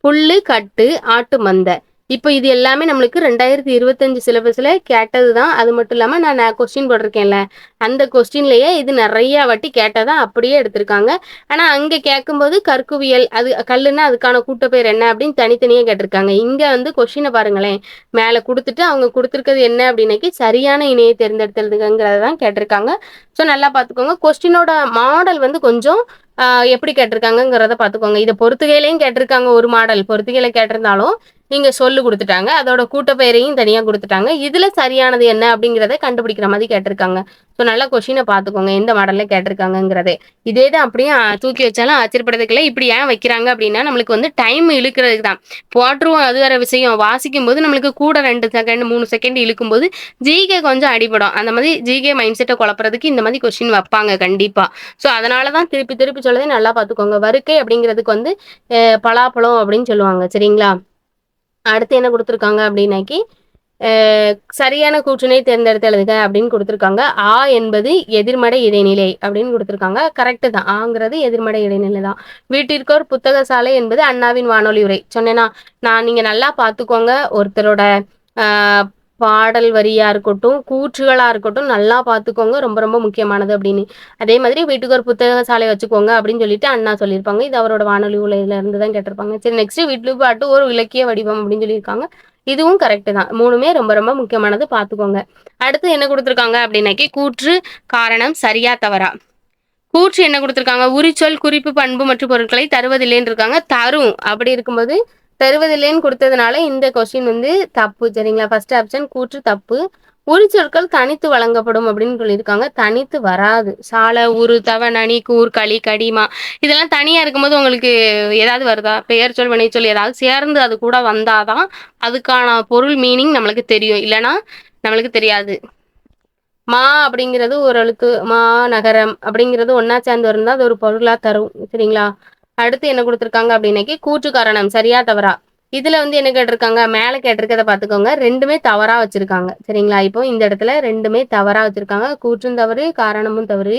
புல்லு, கட்டு, ஆட்டு மந்தை. இப்போ இது எல்லாமே நம்மளுக்கு 2025 சிலபஸில் கேட்டது தான். அது மட்டும் இல்லாமல் நான் கொஸ்டின் போட்டிருக்கேன்ல அந்த கொஸ்டின்லேயே இது நிறையா வாட்டி கேட்டதான் அப்படியே எடுத்திருக்காங்க. ஆனால் அங்கே கேட்கும்போது கற்குவியல் அது கல்லுன்னா அதுக்கான கூட்டப்பேர் என்ன அப்படின்னு தனித்தனியாக கேட்டிருக்காங்க. இங்கே வந்து கொஸ்டினை பாருங்களேன், மேலே கொடுத்துட்டு அவங்க கொடுத்துருக்கிறது என்ன அப்படின்னாக்கி சரியான இணையை தேர்ந்தெடுத்துங்கிறத தான் கேட்டிருக்காங்க. ஸோ நல்லா பார்த்துக்கோங்க. கொஸ்டினோட மாடல் வந்து கொஞ்சம் எப்படி கேட்டிருக்காங்கிறத பார்த்துக்கோங்க. இதை பொறுத்துகையிலையும் கேட்டிருக்காங்க. ஒரு மாடல் பொறுத்துகையில கேட்டிருந்தாலும் நீங்க சொல்லு கொடுத்துட்டாங்க, அதோட கூட்டப்பெயரையும் தனியாக கொடுத்துட்டாங்க. இதுல சரியானது என்ன அப்படிங்கிறத கண்டுபிடிக்கிற மாதிரி கேட்டிருக்காங்க. ஸோ நல்லா கொஸ்டினை பார்த்துக்கோங்க எந்த மாடல்ல கேட்டிருக்காங்கிறதே. இதே தான் அப்படியே தூக்கி வச்சாலும் ஆச்சரியப்படுறதுக்குள்ள இப்படி ஏன் வைக்கிறாங்க அப்படின்னா நம்மளுக்கு வந்து டைம் இழுக்கிறதுக்கு தான். போட்டுருவோம் அது வேற விஷயம். வாசிக்கும் போது நம்மளுக்கு கூட 2 செகண்ட் 3 செகண்ட் இழுக்கும்போது ஜிகே கொஞ்சம் அடிபடும். அந்த மாதிரி ஜிகே மைண்ட் செட்டை குழப்பறதுக்கு இந்த மாதிரி கொஸ்டின் வைப்பாங்க கண்டிப்பா. ஸோ அதனால தான் திருப்பி திருப்பி சொல்லதே நல்லா பார்த்துக்கோங்க. வருக்கை அப்படிங்கிறதுக்கு வந்து பலாப்பழம் அப்படின்னு சொல்லுவாங்க சரிங்களா. அடுத்து என்ன கொடுத்துருக்காங்க அப்படின்னாக்கி சரியான கூற்றினை தேர்ந்தெடுத்து எழுதுக அப்படின்னு கொடுத்துருக்காங்க. ஆ என்பது எதிர்மறை இடைநிலை அப்படின்னு கொடுத்துருக்காங்க. கரெக்டு தான். ஆங்கிறது எதிர்மறை இடைநிலை தான். வீட்டிற்கோர் புத்தக சாலை என்பது அண்ணாவின் வானொலி உரை சொன்னேன்னா நீங்கள் நல்லா பார்த்துக்கோங்க. ஒருத்தரோட பாடல் வரியா இருக்கட்டும், கூற்றுகளா இருக்கட்டும் நல்லா பார்த்துக்கோங்க. ரொம்ப ரொம்ப முக்கியமானது அப்படின்னு. அதே மாதிரி வீட்டுக்கு ஒரு புத்தக சாலை வச்சுக்கோங்க அப்படின்னு சொல்லிட்டு அண்ணா சொல்லியிருப்பாங்க. இது அவரோட வானொலி உலகில இருந்து தான் கேட்டிருப்பாங்க. சரி நெக்ஸ்ட் வீட்டுக்கு பாட்டு ஒரு இலக்கிய வடிவம் அப்படின்னு சொல்லியிருக்காங்க. இதுவும் கரெக்டு தான். 3மே ரொம்ப ரொம்ப முக்கியமானது பார்த்துக்கோங்க. அடுத்து என்ன கொடுத்துருக்காங்க அப்படின்னாக்கி கூற்று காரணம் சரியா தவறா. கூற்று என்ன கொடுத்துருக்காங்க, உரிச்சொல் குறிப்பு பண்பு மற்றும் பொருட்களை தருவதில்லைன்னு இருக்காங்க. தரும் அப்படி இருக்கும்போது தருவதில்லைன்னு கொடுத்ததுனால இந்த கொஸ்டின் வந்து தப்பு. சரிங்களா? ஃபர்ஸ்ட் ஆப்ஷன் கூற்று தப்பு. உரிச்சொற்கள் தனித்து வழங்கப்படும் அப்படின்னு சொல்லியிருக்காங்க. தனித்து வராது. சால, உரு, தவ, நனி, கூர், களி, கடிமா இதெல்லாம் தனியா இருக்கும்போது உங்களுக்கு ஏதாவது வருதா? பெயர் சொல், வினைச்சொல் ஏதாவது சேர்ந்து அது கூட வந்தாதான் அதுக்கான பொருள் மீனிங் நம்மளுக்கு தெரியும். இல்லைன்னா நம்மளுக்கு தெரியாது. மா அப்படிங்கிறது ஒரு எழுத்து. மா நகரம் அப்படிங்கிறது ஒன்னா சேர்ந்து இருந்தா அது ஒரு பொருளா தரும். சரிங்களா? அடுத்து என்ன கொடுத்துருக்காங்க அப்படின்னாக்கி கூற்று காரணம் சரியா தவறா. இதுல வந்து என்ன கேட்டிருக்காங்க, மேல கேட்டிருக்கதை பார்த்துக்கோங்க. ரெண்டுமே தவறா வச்சிருக்காங்க. சரிங்களா? இப்போ இந்த இடத்துல ரெண்டுமே தவறா வச்சிருக்காங்க. கூற்றும் தவறு, காரணமும் தவறு.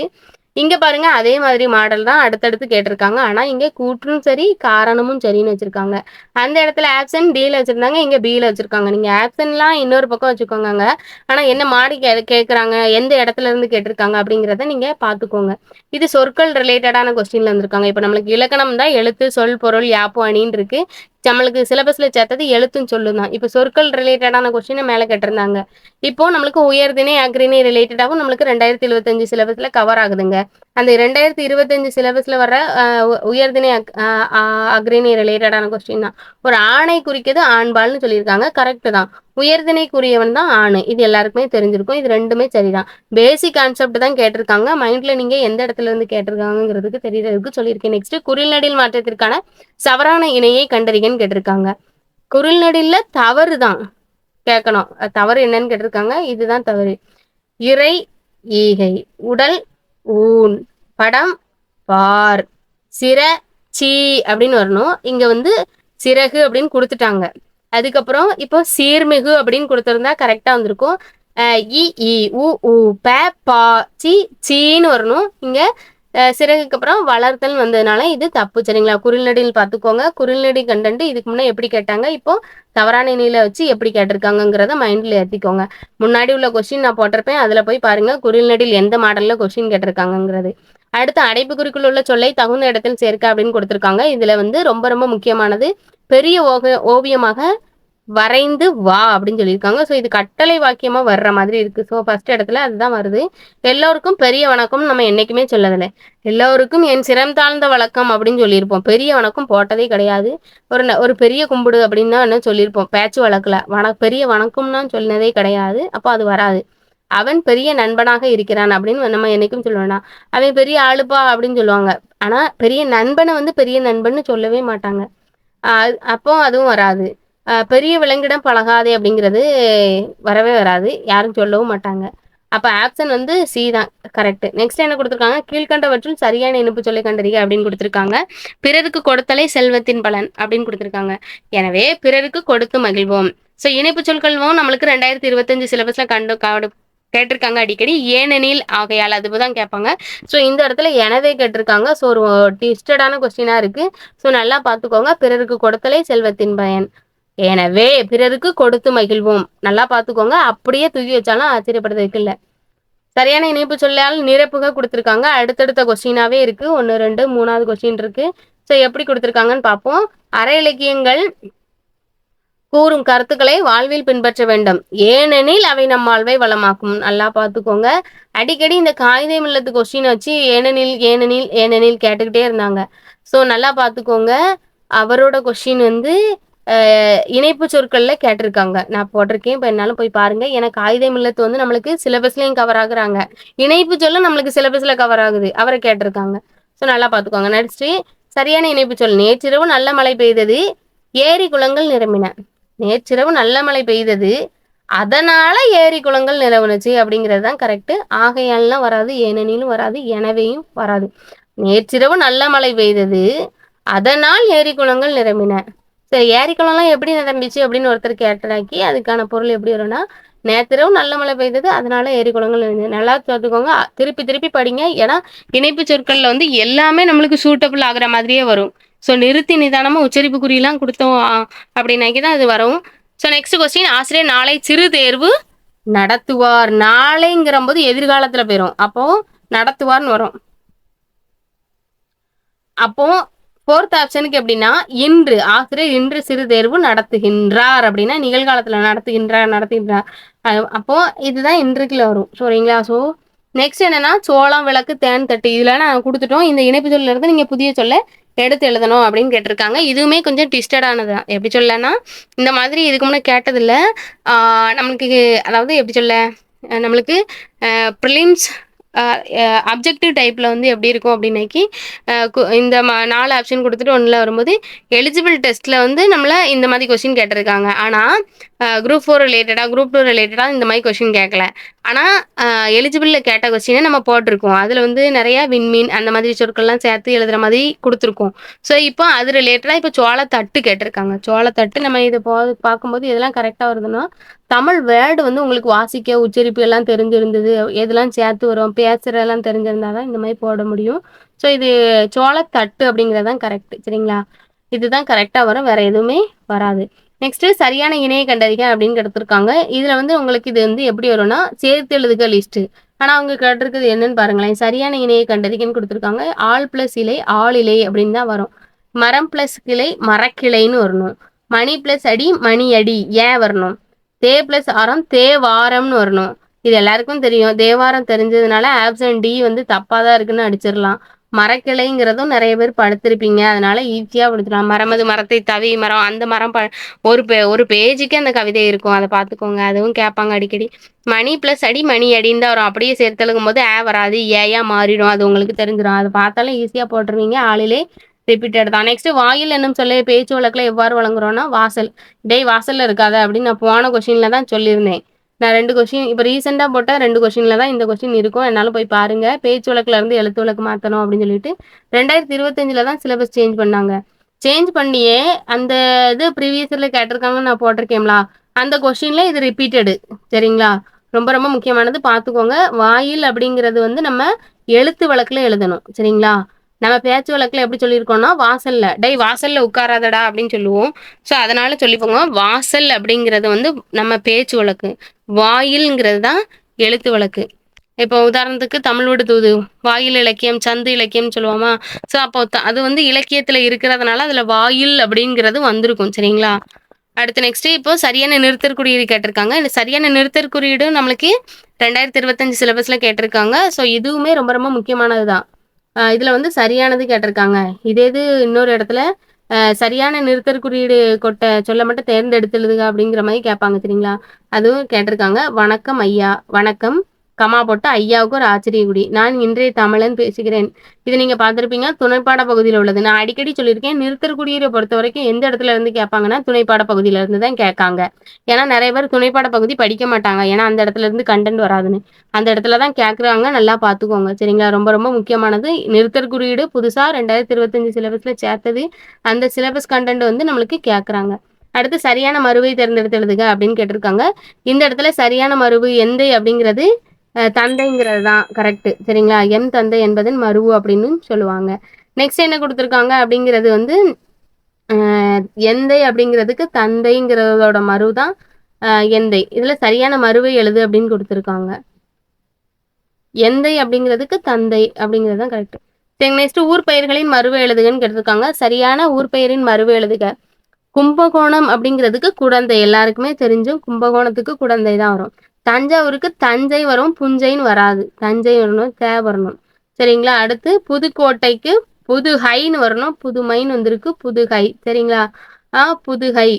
இங்க பாருங்க அதே மாதிரி மாடல் தான் அடுத்தடுத்து கேட்டிருக்காங்க. ஆனா இங்க கூற்றும் சரி, காரணமும் சரின்னு வச்சிருக்காங்க. அந்த இடத்துல ஆப்ஷன் டில வச்சிருந்தாங்க, இங்க பில வச்சிருக்காங்க. நீங்க ஆப்ஷன்லாம் இன்னொரு பக்கம் வச்சுக்கோங்க. ஆனா என்ன மாடி கேட்கறாங்க, எந்த இடத்துல இருந்து கேட்டிருக்காங்க அப்படிங்கிறத நீங்க பாத்துக்கோங்க. இது சொற்கள் ரிலேட்டடான கொஸ்டின்ல வந்திருக்காங்க. இப்ப நம்மளுக்கு இலக்கணம் தான் எழுத்து, சொல், பொருள், யாப்பு, அணின்னு இருக்கு. நம்மளுக்கு சிலபஸ்ல சேர்த்தது எழுத்துன்னு சொல்லும் தான். இப்போ சொற்கள் ரிலேட்டடான கொஸ்டினை மேல கேட்டிருந்தாங்க. இப்போ நம்மளுக்கு உயர்திணை அக்ரிணை ரிலேட்டடாகவும் நம்மளுக்கு 2025 சிலபஸ்ல கவர் ஆகுதுங்க. அந்த 2025 சிலபஸ்ல வர உயர்திணை அக்ரிணை ரிலேட்டடான கொஸ்டின் தான். ஒரு ஆணை குறிக்கிறது ஆண்பால்னு சொல்லியிருக்காங்க. கரெக்ட் தான். உயர்திணைக்குரியவன் தான் ஆணு. இது எல்லாருக்குமே தெரிஞ்சிருக்கும். இது ரெண்டுமே சரிதான். பேசிக் கான்செப்ட் தான் கேட்டிருக்காங்க. மைண்ட்ல நீங்க எந்த இடத்துல இருந்து கேட்டிருக்காங்கிறதுக்கு தெரியறதுக்கு சொல்லியிருக்கேன். நெக்ஸ்ட் குறில்நடில் மாற்றத்திற்கான சவரான இணையை கண்டறிகன்னு கேட்டிருக்காங்க. குறில்நடில்ல தவறு தான் கேட்கணும். தவறு என்னன்னு கேட்டிருக்காங்க. இதுதான் தவறு. இறை, ஈகை, உடல், ஊன், படம், பார், சிர, சீ அப்படின்னு வரணும். இங்க வந்து சிறகு அப்படின்னு கொடுத்துட்டாங்க. அதுக்கப்புறம் இப்போ சீர்மிகு அப்படின்னு கொடுத்துருந்தா கரெக்டா வந்திருக்கும். இ, இ, உ, உ, ப, பா, சி, சீன்னு வரணும். இங்க சிறகுக்கு அப்புறம் வளர்த்தல் வந்ததுனால இது தப்பு. சரிங்களா? குறில்நடில் பார்த்துக்கோங்க. குறில்நடி கண்டென்ட் இதுக்கு முன்னே எப்படி கேட்டாங்க, இப்போ தவறான இணையில வச்சு எப்படி கேட்டிருக்காங்கிறத மைண்ட்ல ஏற்றிக்கோங்க. முன்னாடி உள்ள கொஸ்டின் நான் போட்டிருப்பேன், அதுல போய் பாருங்க குறில்நடில் எந்த மாடல்ல கொஸ்டின் கேட்டிருக்காங்கிறது. அடுத்து அடைப்புக்குறிக்குள் உள்ள சொல்லை தகுந்த இடத்தில் சேர்க்க அப்படின்னு கொடுத்துருக்காங்க. இதுல வந்து ரொம்ப ரொம்ப முக்கியமானது பெரிய ஓவியமாக வரைந்து வா அப்படின்னு சொல்லியிருக்காங்க. ஸோ இது கட்டளை வாக்கியமா வர்ற மாதிரி இருக்கு. ஸோ ஃபர்ஸ்ட் இடத்துல அதுதான் வருது. எல்லோருக்கும் பெரிய வணக்கம் நம்ம என்னைக்குமே சொல்லதில்லை. எல்லோருக்கும் என் சிரம் தாழ்ந்த வணக்கம் அப்படின்னு சொல்லியிருப்போம். பெரிய வணக்கம் போட்டதே கிடையாது. ஒரு பெரிய கும்பிடு அப்படின்னு தான் என்ன சொல்லியிருப்போம் பேச்சு வழக்குல. பெரிய வணக்கம்னா சொன்னதே கிடையாது. அப்போ அது வராது. அவன் பெரிய நண்பனாக இருக்கிறான் அப்படின்னு நம்ம என்னைக்கும் சொல்லுவேன்னா, அவன் பெரிய ஆளுப்பா அப்படின்னு சொல்லுவாங்க. ஆனா பெரிய நண்பனை வந்து பெரிய நண்பன்னு சொல்லவே மாட்டாங்க. அப்போ அதுவும் வராது. பெரிய விலங்கிடம் பழகாதே அப்படிங்கிறது வரவே வராது. யாரும் சொல்லவும் மாட்டாங்க. அப்போ ஆப்ஷன் வந்து சி தான் கரெக்ட். நெக்ஸ்ட் என்ன கொடுத்துருக்காங்க, கீழ்கண்டவற்றில் சரியான இனிப்பு சொல்லை கண்டறிக அப்படின்னு கொடுத்துருக்காங்க. பிறருக்கு கொடுத்தலை செல்வத்தின் பலன் அப்படின்னு கொடுத்துருக்காங்க. எனவே பிறருக்கு கொடுத்து மகிழ்வோம். ஸோ இனிப்பு சொற்கள்வும் நம்மளுக்கு 2025 சிலபஸ்ல கேட்டிருக்காங்க அடிக்கடி. ஏனெனில், ஆகையால் அதுதான் கேட்பாங்க. ஸோ இந்த இடத்துல எனவே கேட்டிருக்காங்க. ஸோ ஒரு ட்விஸ்டடான கொஸ்டினா இருக்கு. ஸோ நல்லா பார்த்துக்கோங்க. பிறருக்கு கொடுத்தலை செல்வத்தின் பயன். எனவே பிறருக்கு கொடுத்து மகிழ்வோம். நல்லா பார்த்துக்கோங்க. அப்படியே தூக்கி வச்சாலும் ஆச்சரியப்படுறதுக்கு இல்லை. சரியான இணைப்பு சொல்லால் நிரப்புக கொடுத்துருக்காங்க. அடுத்தடுத்த கொஸ்டினாவே இருக்கு. 1, 2, 3வது கொஸ்டின் இருக்கு. ஸோ எப்படி கொடுத்துருக்காங்கன்னு பார்ப்போம். அரை இலக்கியங்கள் கூறும் கருத்துக்களை வாழ்வில் பின்பற்ற வேண்டும். ஏனெனில் அவை நம் வாழ்வை வளமாக்கும். நல்லா பார்த்துக்கோங்க. அடிக்கடி இந்த காகிதம் இல்லத்து கொஸ்டின் வச்சு ஏனெனில் ஏனெனில் ஏனெனில் கேட்டுக்கிட்டே இருந்தாங்க. ஸோ நல்லா பார்த்துக்கோங்க. அவரோட கொஸ்டின் வந்து இணைப்பு சொற்கள்ல கேட்டிருக்காங்க. நான் போட்டிருக்கேன். இப்போ என்னாலும் போய் பாருங்க. ஏன்னா காகிதம் இல்லத்து வந்து நம்மளுக்கு சிலபஸ்லையும் கவர் ஆகுறாங்க. இணைப்பு சொல்ல நம்மளுக்கு சிலபஸ்ல கவர் ஆகுது. அவரை கேட்டிருக்காங்க. ஸோ நல்லா பார்த்துக்கோங்க. நெக்ஸ்ட் சரியான இணைப்பு சொல். நேற்றிரவு நல்ல மழை பெய்தது, ஏரி குளங்கள் நிரம்பின. நேற்றிரவு நல்ல மழை பெய்தது, அதனால ஏரி குளங்கள் நிரம்பினுச்சு அப்படிங்கிறது தான் கரெக்ட். ஆகையால்லாம் வராது, ஏனெனிலும் வராது, எனவேயும் வராது. நேற்றிரவு நல்ல மழை பெய்தது, அதனால் ஏரி குளங்கள் நிரம்பின. சரி, ஏரி குளம்லாம் எப்படி நிரம்பிச்சு அப்படின்னு ஒருத்தர் கேட்டாக்கி அதுக்கான பொருள் எப்படி வரும்னா, நேற்றிரவு நல்ல மழை பெய்தது, அதனால ஏரி குளங்கள் நிரம்பின. நல்லா பார்த்துக்கோங்க. திருப்பி திருப்பி படிங்க. ஏன்னா இணைப்பு சொற்கள்ல வந்து எல்லாமே நம்மளுக்கு சூட்டபிள் ஆகுற மாதிரியே வரும். ஸோ நிறுத்தி நிதானமாக உச்சரிப்பு குறியெல்லாம் கொடுத்தோம் அப்படின்னாக்கி தான் அது வரும். ஸோ நெக்ஸ்ட் கொஸ்டின், ஆசிரியர் நாளை சிறு தேர்வு நடத்துவார். நாளைங்கிற போது எதிர்காலத்தில் போயிடும். அப்போ நடத்துவார்னு வரும். அப்போ ஃபோர்த் ஆப்ஷனுக்கு எப்படின்னா, இன்று ஆசிரியர் இன்று சிறு தேர்வு நடத்துகின்றார் அப்படின்னா நிகழ்காலத்தில் நடத்துகின்றார். அப்போ இதுதான் இன்றைக்குள்ள வரும். சரிங்களா? ஸோ நெக்ஸ்ட் என்னன்னா, சோளம், விளக்கு, தேன் தட்டு. இதில் நான் கொடுத்துட்டோம். இந்த இணைப்பு சொல்ல இருந்து நீங்கள் புதிய சொல்ல எடுத்து எழுதணும் அப்படின்னு கேட்டிருக்காங்க. இதுவுமே கொஞ்சம் ட்விஸ்டடானது தான். எப்படி சொல்லன்னா, இந்த மாதிரி இதுக்கு முன்ன கேட்டதில்ல. நம்மளுக்கு அதாவது எப்படி சொல்ல, நம்மளுக்கு ப்ரிலிம்ஸ் அ அ அப்ஜெக்டிவ் டைப்ல வந்து எப்படி இருக்கும் அப்படின்னாக்கி, இந்த 4 ஆப்ஷன் குடுத்துட்டு 1ல வரும்போது, எலிஜிபிள் டெஸ்ட்ல வந்து நம்மள இந்த மாரி கொஸ்டின் கேட்டிருக்காங்க. ஆனா, குரூப் 4 ரிலேட்டடா, குரூப் 2 ரிலேட்டடா இந்த மாரி கொஸ்டின் கேட்கல. ஆனா, எலிஜிபிள்ல கேட்ட கொஸ்டின நம்ம போட்டிருக்கோம். அதுல வந்து நெறைய விண்மீன் அந்த மாதிரி சொற்கள்லாம் சேர்த்து எழுதுற மாதிரி குடுத்துருக்கோம். ஸோ, இப்போ அது ரிலேட்டடா இப்போ சோளத்தட்டு கேட்டிருக்காங்க. சோளத்தட்டு நம்ம இத பார்க்கும்போது எதெல்லாம் கரெக்ட்டா வருதுன்னா, தமிழ் வேர்ட் வந்து உங்களுக்கு வாசிக்க, உச்சரிப்பு எல்லாம் தெரிஞ்சிருந்தது. எதெல்லாம் சேர்த்து வரும், பேசுறதெல்லாம் தெரிஞ்சிருந்தா தான் இந்த மாரி போட முடியும். ஸோ, இது சோளத்தட்டு அப்படிங்கிறது தான் கரெக்ட். சரிங்களா? இதுதான் கரெக்ட்டா வரும். வேற எதுவுமே வராது. நெக்ஸ்ட் சரியான இணையை கண்டறிக அப்படின்னு எடுத்திருக்காங்க. இதுல வந்து உங்களுக்கு இது வந்து எப்படி வரும்னா, சேர்த்து எழுதுக லிஸ்ட். ஆனா அவங்க கேட்டிருக்கிறது என்னன்னு பாருங்களேன். சரியான இணையை கண்டறிகன்னு கொடுத்துருக்காங்க. ஆள் பிளஸ் இலை, ஆள் இலை அப்படின்னு தான் வரும். மரம் பிளஸ் கிளை, மரக்கிளைன்னு வரணும். மணி பிளஸ் அடி, மணி அடி ஏன் வரணும். தே பிளஸ் ஆரம், தேவாரம்னு வரணும். இது எல்லாருக்கும் தெரியும். தேவாரம் தெரிஞ்சதுனால ஆப்ஷன் டி வந்து தப்பா தான் இருக்குன்னு அடிச்சிடலாம். மரக்கிளைங்கிறதும் நிறைய பேர் படுத்திருப்பீங்க. அதனால ஈஸியா படிச்சிடலாம். மரமது மரத்தை தவி மரம் அந்த மரம் ஒரு பேஜுக்கே அந்த கவிதை இருக்கும். அதை பார்த்துக்கோங்க. அதுவும் கேட்பாங்க அடிக்கடி. மணி பிளஸ் அடி, மணி அடின்னு தான் வரும். அப்படியே சேர்த்தெழுகும் போது வராது. ஏயா மாறிடும். அது உங்களுக்கு தெரிஞ்சிடும். அதை பார்த்தாலும் ஈஸியா போட்டுருவீங்க. ஆளிலே ரிப்பீட்டட் தான். நெக்ஸ்ட் வாயில் என்னும் சொல்ல பேச்சு வழக்குல எவ்வாறு வழங்குறோம்னா வாசல். டேய் வாசல்ல இருக்காத அப்படின்னு நான் போன கொஸ்டின்ல தான் சொல்லியிருந்தேன். நான் 2 கொஸ்டின் இப்போ ரீசெண்டா போட்ட 2 கொஸ்டின்ல தான் இந்த கொஸ்டின் இருக்கும். என்னாலும் போய் பாருங்க. பேச்சு வழக்குல இருந்து எழுத்து வழக்கு மாத்தணும் அப்படின்னு சொல்லிட்டு 2025ல தான் சிலபஸ் சேஞ்ச் பண்ணாங்க. சேஞ்ச் பண்ணியே அந்த இது ப்ரீவியஸ் இயர்ல கேட்டிருக்காங்கன்னு நான் போட்டிருக்கேன்லா, அந்த கொஸ்டின்ல இது ரிப்பீட்டடு. சரிங்களா? ரொம்ப ரொம்ப முக்கியமானது பார்த்துக்கோங்க. வாயில் அப்படிங்கிறது வந்து நம்ம எழுத்து வழக்குல எழுதணும். சரிங்களா? நம்ம பேச்சு வழக்குல எப்படி சொல்லியிருக்கோம்னா வாசல்ல டேய் வாசல்ல உட்காராதடா அப்படின்னு சொல்லுவோம். ஸோ அதனால சொல்லிக்கோங்க. வாசல் அப்படிங்கிறது வந்து நம்ம பேச்சு வழக்கு. வாயில்ங்கிறது தான் எழுத்து வழக்கு. இப்போ உதாரணத்துக்கு தமிழ் விடு தூது, வாயில் இலக்கியம், சந்து இலக்கியம்னு சொல்லுவோமா? ஸோ அப்போ அது வந்து இலக்கியத்துல இருக்கிறதுனால அதுல வாயில் அப்படிங்கிறது வந்திருக்கும். சரிங்களா? அடுத்து நெக்ஸ்ட் இப்போ சரியான நிறுத்தற் குறியீடு கேட்டிருக்காங்க. இந்த சரியான நிறுத்தற் குறியீடு நம்மளுக்கு 2025 சிலபஸ்ல கேட்டிருக்காங்க. ஸோ இதுவுமே ரொம்ப ரொம்ப முக்கியமானது தான். இதுல வந்து சரியானது கேட்டிருக்காங்க. இதே இது இன்னொரு இடத்துல சரியான நிறுத்தற் குறியீடு கொட்ட சொல்ல மட்டும் தேர்ந்தெடுத்து எழுதுக அப்படிங்கிற மாதிரி கேட்பாங்க. சரிங்களா? அதுவும் கேட்டிருக்காங்க. வணக்கம் ஐயா. வணக்கம் கமா போட்டு ஐயாவுக்கு ஒரு ஆச்சரிய குடி. நான் இன்றைய தமிழன் பேசுகிறேன். இது நீங்க பார்த்திருப்பீங்க. துணைப்பாட பகுதியில் உள்ளது. நான் அடிக்கடி சொல்லியிருக்கேன். நிறுத்தற் குறியீடை பொறுத்த வரைக்கும் எந்த இடத்துல இருந்து கேட்பாங்கன்னா துணைப்பாட பகுதியில இருந்து தான் கேட்காங்க. ஏன்னா நிறைய பேர் துணைப்பாட பகுதி படிக்க மாட்டாங்க. ஏன்னா அந்த இடத்துல இருந்து கண்டென்ட் வராதுன்னு. அந்த இடத்துல தான் கேட்குறாங்க. நல்லா பார்த்துக்கோங்க. சரிங்களா? ரொம்ப ரொம்ப முக்கியமானது. நிறுத்தற் குறியீடு புதுசா 2025 சிலபஸ்ல சேர்த்தது. அந்த சிலபஸ் கண்டென்ட் வந்து நம்மளுக்கு கேட்குறாங்க. அடுத்து சரியான மருவை தேர்ந்தெடுத்து எழுதுக அப்படின்னு கேட்டிருக்காங்க. இந்த இடத்துல சரியான மருவு எந்தை அப்படிங்கிறது தந்தைங்கிறது தான் கரெக்ட். சரிங்களா? என் தந்தை என்பதன் மருவு அப்படின்னு சொல்லுவாங்க. நெக்ஸ்ட் என்ன கொடுத்துருக்காங்க அப்படிங்கிறது வந்து எந்தை அப்படிங்கிறதுக்கு தந்தைங்கிறதோட மரு தான் எந்தை. இதுல சரியான மருவை எழுது அப்படின்னு கொடுத்துருக்காங்க. எந்தை அப்படிங்கிறதுக்கு தந்தை அப்படிங்கிறது தான் கரெக்ட். சரி நெக்ஸ்ட் ஊர் பெயர்களின் மருவை எழுதுகன்னு கேட்டிருக்காங்க. சரியான ஊர் பெயரின் மருவை எழுதுக. கும்பகோணம் அப்படிங்கிறதுக்கு குடந்தை. எல்லாருக்குமே தெரிஞ்சும் கும்பகோணத்துக்கு குடந்தை தான் வரும். தஞ்சாவூருக்கு தஞ்சை வரும், புஞ்சைன்னு வராது. தஞ்சை வரணும், வரணும். சரிங்களா? அடுத்து புதுக்கோட்டைக்கு புதுகைன்னு வரணும். புதுமைன்னு வந்திருக்கு, புதுகை. சரிங்களா? புதுகை.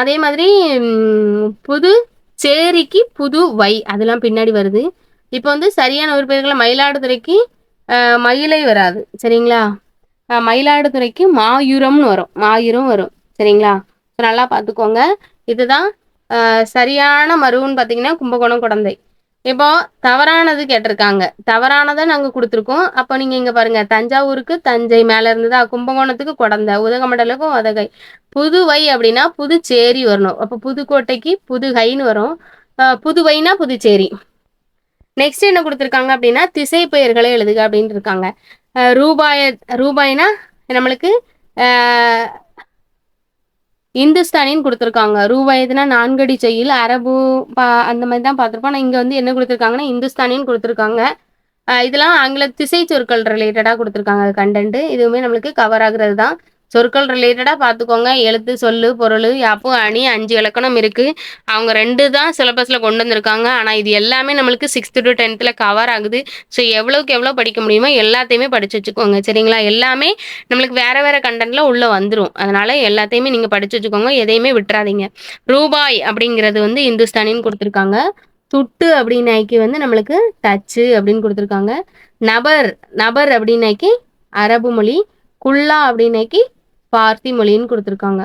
அதே மாதிரி புதுச்சேரிக்கு புதுவை அதெல்லாம் பின்னாடி வருது. இப்போ வந்து சரியான உறுப்பினர்களை மயிலாடுதுறைக்கு மயிலை வராது. சரிங்களா? மயிலாடுதுறைக்கு மாயூரம்னு வரும். மாயூரம் வரும். சரிங்களா? நல்லா பார்த்துக்கோங்க. இதுதான் சரியான மருவுன்னு பார்த்தீங்கன்னா கும்பகோணம் குடந்தை. இப்போ தவறானது கேட்டிருக்காங்க. தவறானதை நாங்கள் கொடுத்துருக்கோம். அப்போ நீங்கள் இங்கே பாருங்க. தஞ்சாவூருக்கு தஞ்சை மேலே இருந்ததா, கும்பகோணத்துக்கு குடந்தை, உதகமண்டலுக்கு உதகை. புதுவை அப்படின்னா புதுச்சேரி வரணும். அப்போ புதுக்கோட்டைக்கு புதுகைன்னு வரும். புதுவைனா புதுச்சேரி. நெக்ஸ்ட் என்ன கொடுத்துருக்காங்க அப்படின்னா திசை பெயர்களை எழுதுக அப்படின்னு இருக்காங்க. ரூபாய்னா நம்மளுக்கு இந்துஸ்தானின்னு கொடுத்துருக்காங்க. ரூபாய்னா 4 அடி செய்யுள் அரபு அந்த மாதிரி தான் பார்த்துருப்போம். ஆனால் இங்கே வந்து என்ன கொடுத்துருக்காங்கன்னா இந்துஸ்தானின்னு கொடுத்துருக்காங்க. இதெல்லாம் ஆங்கில திசை சொற்கள் ரிலேட்டடாக கொடுத்துருக்காங்க கண்டென்ட். இதுவுமே நம்மளுக்கு கவர் ஆகுறது தான். சொற்கள் ரிலேட்டடா பார்த்துக்கோங்க. எழுத்து, சொல்லு, பொருளு, யாப்பு, அணி 5 இலக்கணம் இருக்கு. அவங்க 2 தான் சிலபஸ்ல கொண்டு வந்திருக்காங்க. ஆனா இது எல்லாமே நம்மளுக்கு 6த் டு 10த்ல கவர் ஆகுது. ஸோ எவ்வளவுக்கு எவ்வளோ படிக்க முடியுமோ எல்லாத்தையுமே படிச்சு வச்சுக்கோங்க. சரிங்களா? எல்லாமே நம்மளுக்கு வேற வேற கன்டென்ட்ல உள்ள வந்துரும். அதனால எல்லாத்தையுமே நீங்க படிச்சு வச்சுக்கோங்க. எதையுமே விட்டுறாதீங்க. ரூபாய் அப்படிங்கிறது வந்து இந்துஸ்தானின்னு குடுத்துருக்காங்க. துட்டு அப்படின்னாக்கி வந்து நம்மளுக்கு டச்சு அப்படின்னு குடுத்துருக்காங்க. நபர் நபர் அப்படின்னாக்கி அரபு மொழி. குல்லா அப்படின்னாக்கி பார்த்தி மொழின்னு குடுத்துருக்காங்க.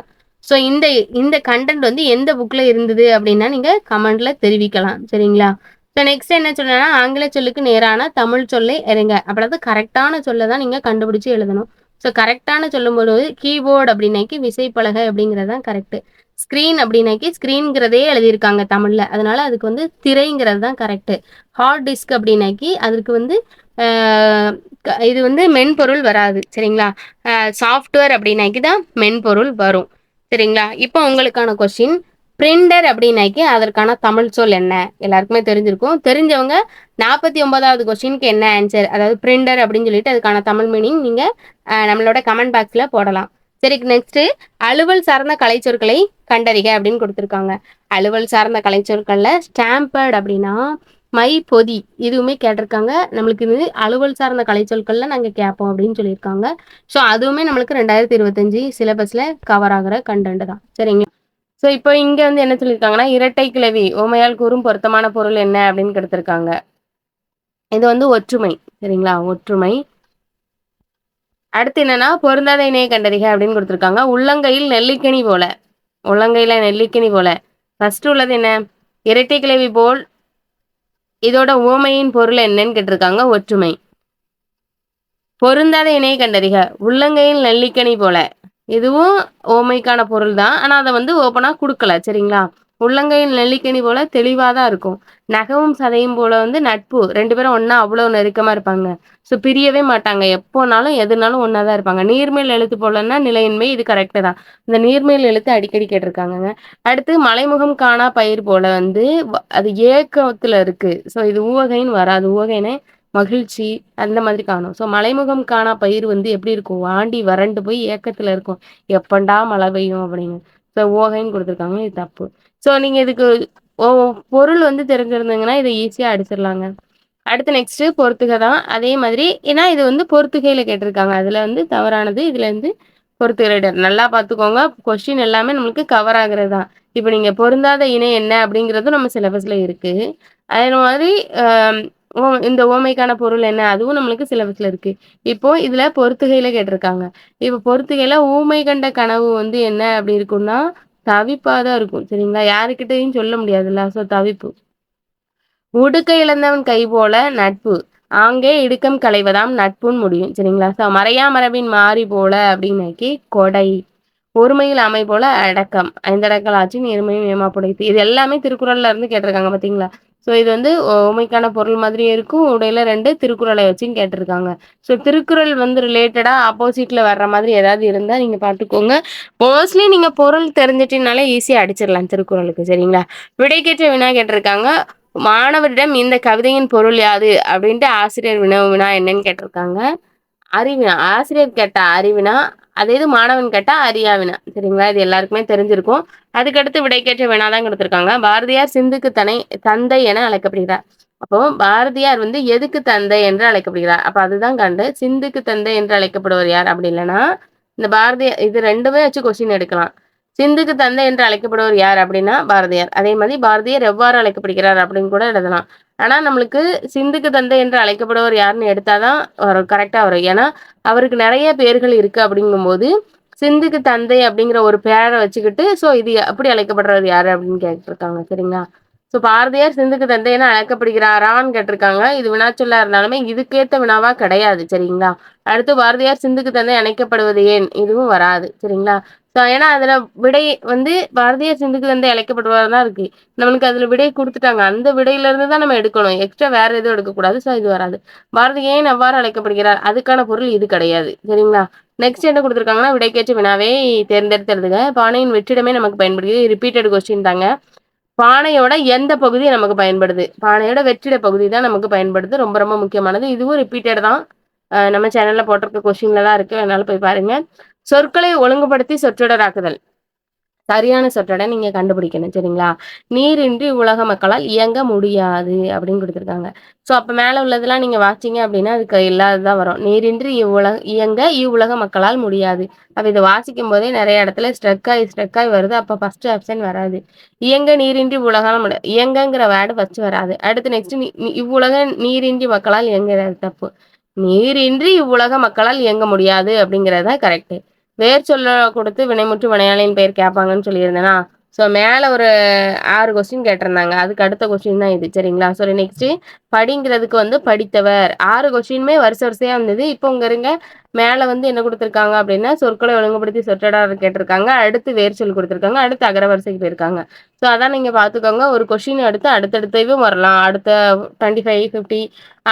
ஸோ இந்த இந்த கன்டென்ட் வந்து எந்த புக்ல இருந்தது அப்படின்னா நீங்க கமெண்ட்ல தெரிவிக்கலாம். சரிங்களா? ஸோ நெக்ஸ்ட் என்ன சொன்னேன்னா, ஆங்கில சொல்லுக்கு நேரான தமிழ் சொல்லை அறிங்க. அதாவது கரெக்டான சொல்ல தான் நீங்க கண்டுபிடிச்சு எழுதணும். ஸோ கரெக்டான சொல்லும்போது கீபோர்டு அப்படின்னாக்கி விசைப்பலகை அப்படிங்கிறது தான் கரெக்ட். ஸ்க்ரீன் அப்படின்னாக்கி ஸ்க்ரீன்ங்கிறதே எழுதியிருக்காங்க தமிழ்ல. அதனால அதுக்கு வந்து திரைங்கிறது தான் கரெக்ட். ஹார்ட் டிஸ்க் அப்படின்னாக்கி அதற்கு வந்து இது வந்து மென்பொருள் வராது. சரிங்களா? சாஃப்ட்வேர் அப்படின்னாக்கி தான் மென்பொருள் வரும். சரிங்களா? இப்போ உங்களுக்கான கொஸ்டின் பிரிண்டர் அப்படின்னாக்கி அதற்கான தமிழ் சொல் என்ன? எல்லாருக்குமே தெரிஞ்சிருக்கும். தெரிஞ்சவங்க 49வது கொஸ்டினுக்கு என்ன ஆன்சர், அதாவது பிரிண்டர் அப்படின்னு சொல்லிட்டு அதுக்கான தமிழ் மீனிங் நீங்க நம்மளோட கமெண்ட் பாக்ஸ்ல போடலாம். சரி, நெக்ஸ்ட் அலுவல் சார்ந்த கலைச்சொற்களை கண்டறிக அப்படின்னு கொடுத்துருக்காங்க. அலுவல் சார்ந்த கலைச்சொற்கள்ல ஸ்டாம்பர்ட் அப்படின்னா மை பொதி இதுவுமே கேட்டிருக்காங்க. நம்மளுக்கு இது அலுவல் சார்ந்த கலைச்சொற்கள்ல நாங்க கேட்போம் அப்படின்னு சொல்லியிருக்காங்க. ஸோ அதுவுமே நம்மளுக்கு 2025 சிலபஸ்ல கவர் ஆகுற கண்டென்ட் தான். சரிங்க. ஸோ இப்போ இங்க வந்து என்ன சொல்லியிருக்காங்கன்னா, இரட்டை கிளவி ஓமையால் கூறும் பொருத்தமான பொருள் என்ன அப்படின்னு கொடுத்துருக்காங்க. இது வந்து ஒற்றுமை. சரிங்களா? ஒற்றுமை. அடுத்து என்னன்னா பொருந்தாத இணையை கண்டறிக அப்படின்னு கொடுத்துருக்காங்க. உள்ளங்கையில் நெல்லிக்கனி போல. உள்ளங்கையில நெல்லிக்கனி போல. ஃபர்ஸ்ட் உள்ளது என்ன? இரட்டை கிளவி போல். இதோட உவமையின் பொருள் என்னன்னு கேட்டிருக்காங்க. ஒற்றுமை. பொருந்தாத இணையை கண்டறிக. உள்ளங்கையில் நெல்லிக்கனி போல. இதுவும் ஓமைக்கான பொருள் தான். ஆனா அதை வந்து ஓப்பனா கொடுக்கல. சரிங்களா? உள்ளங்கையில் நெல்லிக்கனி போல தெளிவா தான் இருக்கும். நகவும் சதையும் போல வந்து நட்பு. 2 பேரும் ஒண்ணா அவ்வளவு நெருக்கமா இருப்பாங்க. ஸோ பிரியவே மாட்டாங்க. எப்போனாலும் எதுனாலும் ஒண்ணா தான் இருப்பாங்க. நீர்மேல் எழுத்து போலன்னா நிலையின்மை. இது கரெக்ட் தான். இந்த நீர்மேல் எழுத்து அடிக்கடி கேட்டிருக்காங்கங்க. அடுத்து மலைமுகம் காணா பயிர் போல வந்து அது ஏக்கத்துல இருக்கு. ஸோ இது ஊவகைன்னு வராது. ஊவகைன்னு மகிழ்ச்சி அந்த மாதிரி காணும். ஸோ மலைமுகம் காணா பயிர் வந்து எப்படி இருக்கும்? வாண்டி வறண்டு போய் ஏக்கத்துல இருக்கும். எப்பண்டா மழை பெய்யும் அப்படின்னு. ஸோ ஓகைன்னு கொடுத்துருக்காங்க. இது தப்பு. ஸோ நீங்க இதுக்கு ஓ பொருள் வந்து தெரிஞ்சிருந்தீங்கன்னா இதை ஈஸியா அடிச்சிடலாங்க. அடுத்து நெக்ஸ்ட் பொறுத்துக தான். அதே மாதிரி ஏன்னா இது வந்து பொறுத்துகையில கேட்டிருக்காங்க. அதுல வந்து தவறானது. இதுல இருந்து பொறுத்துக நல்லா பார்த்துக்கோங்க. கொஸ்டின் எல்லாமே நம்மளுக்கு கவர் ஆகுறது தான். இப்போ நீங்க பொருந்தாத இணை என்ன அப்படிங்கிறதும் நம்ம சிலபஸ்ல இருக்கு. அதே மாதிரி இந்த ஓமைக்கான பொருள் என்ன அதுவும் நம்மளுக்கு சிலபஸ்ல இருக்கு. இப்போ இதுல பொறுத்துகையில கேட்டிருக்காங்க. இப்போ பொறுத்துகையில ஊமை கண்ட கனவு வந்து என்ன அப்படி இருக்கும்னா தவிப்பாதான் இருக்கும். சரிங்களா? யாருக்கிட்டையும் சொல்ல முடியாதுல்ல. ஸோ தவிப்பு. உடுக்க இழந்தவன் கை போல நட்பு. ஆங்கே இடுக்கம் களைவதாம் நட்புன்னு முடியும். சரிங்களா? ஸோ மறையா மரபின் மாறி போல அப்படின்னாக்கி கொடை. ஒருமையில் அமை போல அடக்கம். ஐந்தடக்கல் ஆட்சியின் இருமையும் ஏமாப்புடைத்து. இது எல்லாமே திருக்குறள்ல இருந்து கேட்டிருக்காங்க பாத்தீங்களா? ஸோ இது வந்து உமைக்கான பொருள் மாதிரி இருக்கும். உடையில 2 திருக்குறளை வச்சும் கேட்டிருக்காங்க. ஸோ திருக்குறள் வந்து ரிலேட்டடா ஆப்போசிட்ல வர்ற மாதிரி ஏதாவது இருந்தா நீங்க பார்த்துக்கோங்க. மோஸ்ட்லி நீங்க பொருள் தெரிஞ்சிட்டீங்கனாலே ஈஸியா அடிச்சிடலாம் திருக்குறளுக்கு. சரிங்களா? விடைக்கேற்ற வினா கேட்டிருக்காங்க. மாணவரிடம் இந்த கவிதையின் பொருள் யாது அப்படின்ட்டு ஆசிரியர் வினா என்னன்னு கேட்டிருக்காங்க. அறிவினா. ஆசிரியர் கேட்ட அறிவினா. அதே இது மாணவன் கேட்டா அறியா வினா. சரிங்களா? இது எல்லாருக்குமே தெரிஞ்சிருக்கும். அதுக்கடுத்து விடைக்கேற்ற வினா தான் கொடுத்திருக்காங்க. பாரதியார் சிந்துக்கு தந்தை என அழைக்கப்படுகிறார். அப்போ பாரதியார் வந்து எதுக்கு தந்தை என்று அழைக்கப்படுகிறார்? அப்ப அதுதான் கண்டு சிந்துக்கு தந்தை என்று அழைக்கப்படுவர் யார்? அப்படி இல்லைன்னா இந்த பாரதியார் இது 2மே வச்சு கொஸ்டின் எடுக்கலாம். சிந்துக்கு தந்தை என்று அழைக்கப்படுவர் யார் அப்படின்னா பாரதியார். அதே மாதிரி பாரதியார் எவ்வாறு அழைக்கப்படுகிறார் அப்படின்னு கூட எழுதலாம். ஆனா நம்மளுக்கு சிந்துக்கு தந்தை என்று அழைக்கப்படுவர் யாருன்னு எடுத்தாதான் வரும், கரெக்டா வரும். ஏன்னா அவருக்கு நிறைய பேர்கள் இருக்கு. அப்படிங்கும்போது சிந்துக்கு தந்தை அப்படிங்கிற ஒரு பேரை வச்சுக்கிட்டு ஸோ இது எப்படி அழைக்கப்படுறது யாரு அப்படின்னு கேட்டிருக்காங்க. சரிங்களா? ஸோ பாரதியார் சிந்துக்கு தந்தை என அழைக்கப்படுகிறாரான்னு கேட்டிருக்காங்க. இது வினாச்சொல்லா இருந்தாலுமே இதுக்கேத்த வினாவா கிடையாது. சரிங்களா? அடுத்து பாரதியார் சிந்துக்கு தந்தை அழைக்கப்படுவது ஏன்? இதுவும் வராது. சரிங்களா? ஸோ ஏன்னா அதுல விடை வந்து பாரதியார் சிந்துக்கு தந்தை அழைக்கப்படுவதா தான் இருக்கு. நம்மளுக்கு அதுல விடை கொடுத்துட்டாங்க. அந்த விடையில இருந்து தான் நம்ம எடுக்கணும். எக்ஸ்ட்ரா வேற எதுவும் எடுக்கக்கூடாது. ஸோ இது வராது. பாரதி ஏன் அவ்வாறு அழைக்கப்படுகிறார்? அதுக்கான பொருள் இது கிடையாது. சரிங்களா? நெக்ஸ்ட் என்ன கொடுத்துருக்காங்கன்னா விடைக்கேற்ற வினாவை தேர்ந்தெடுத்து எழுதுக. பானையின் வெற்றிடமே நமக்கு பயன்படுகிறது. ரிப்பீட்டட் கொஸ்டின் தாங்க. பானையோட எந்த பகுதி நமக்கு பயன்படுது? பானையோட வெற்றிட பகுதி தான் நமக்கு பயன்படுது. ரொம்ப ரொம்ப முக்கியமானது. இதுவும் ரிப்பீட்டட் தான். நம்ம சேனல்ல போட்டிருக்க கொஸ்டின்ல தான் இருக்கு. அதனால போய் பாருங்க. சொற்களை ஒழுங்குபடுத்தி சொற்றொடராக்குதல். சரியான சொற்றொடர் நீங்க கண்டுபிடிக்கணும். சரிங்களா? நீரின்றி உலக மக்களால் இயங்க முடியாது அப்படின்னு குடுத்துருக்காங்க. ஸோ அப்ப மேல உள்ளதெல்லாம் நீங்க வாசிச்சீங்க அப்படின்னா, அதுக்கு இல்லாதது வரும். நீரின்றி இவ்வுலக மக்களால் முடியாது. அப்ப இத வாசிக்கும்போதே நெறைய இடத்துல ஸ்ட்ரக் ஆயி வருது. அப்ப ஃபர்ஸ்ட் ஆப்ஷன் வராது. நீரின்றி உலகால முட இயங்கங்கிற வேர்டு ஃபர்ஸ்ட் வராது. அடுத்து நெக்ஸ்ட் இவ்வுலக நீரின்றி மக்களால் இயங்குறது தப்பு. நீரின்றி இவ்வுலக மக்களால் இயங்க முடியாது அப்படிங்கிறது தான் கரெக்ட். வேர் சொல்ல கொடுத்து வினைமுற்று வினையாளியின் பெயர் கேட்பாங்கன்னு சொல்லியிருந்தேனா. ஸோ மேல ஒரு 6 கொஸ்டின் கேட்டிருந்தாங்க. அதுக்கு அடுத்த கொஸ்டின் தான் இது. சரிங்களா? ஸோ நெக்ஸ்ட் படிங்கிறதுக்கு வந்து படித்தவர் 6 கொஸ்டினுமே வரிசையா வந்தது. இப்போ உங்க இருங்க மேல வந்து என்ன குடுத்துருக்காங்க அப்படின்னா, சொற்களை ஒழுங்குபடுத்தி சொற்றொடர் கேட்டிருக்காங்க. அடுத்து வேர் சொல் குடுத்துருக்காங்க. அடுத்து அகரவரிசைக்கு போயிருக்காங்க. ஸோ அதான் நீங்க பார்த்துக்கோங்க. ஒரு கொஸ்டின் அடுத்து அடுத்தடுத்தவும் வரலாம். அடுத்த 25, 50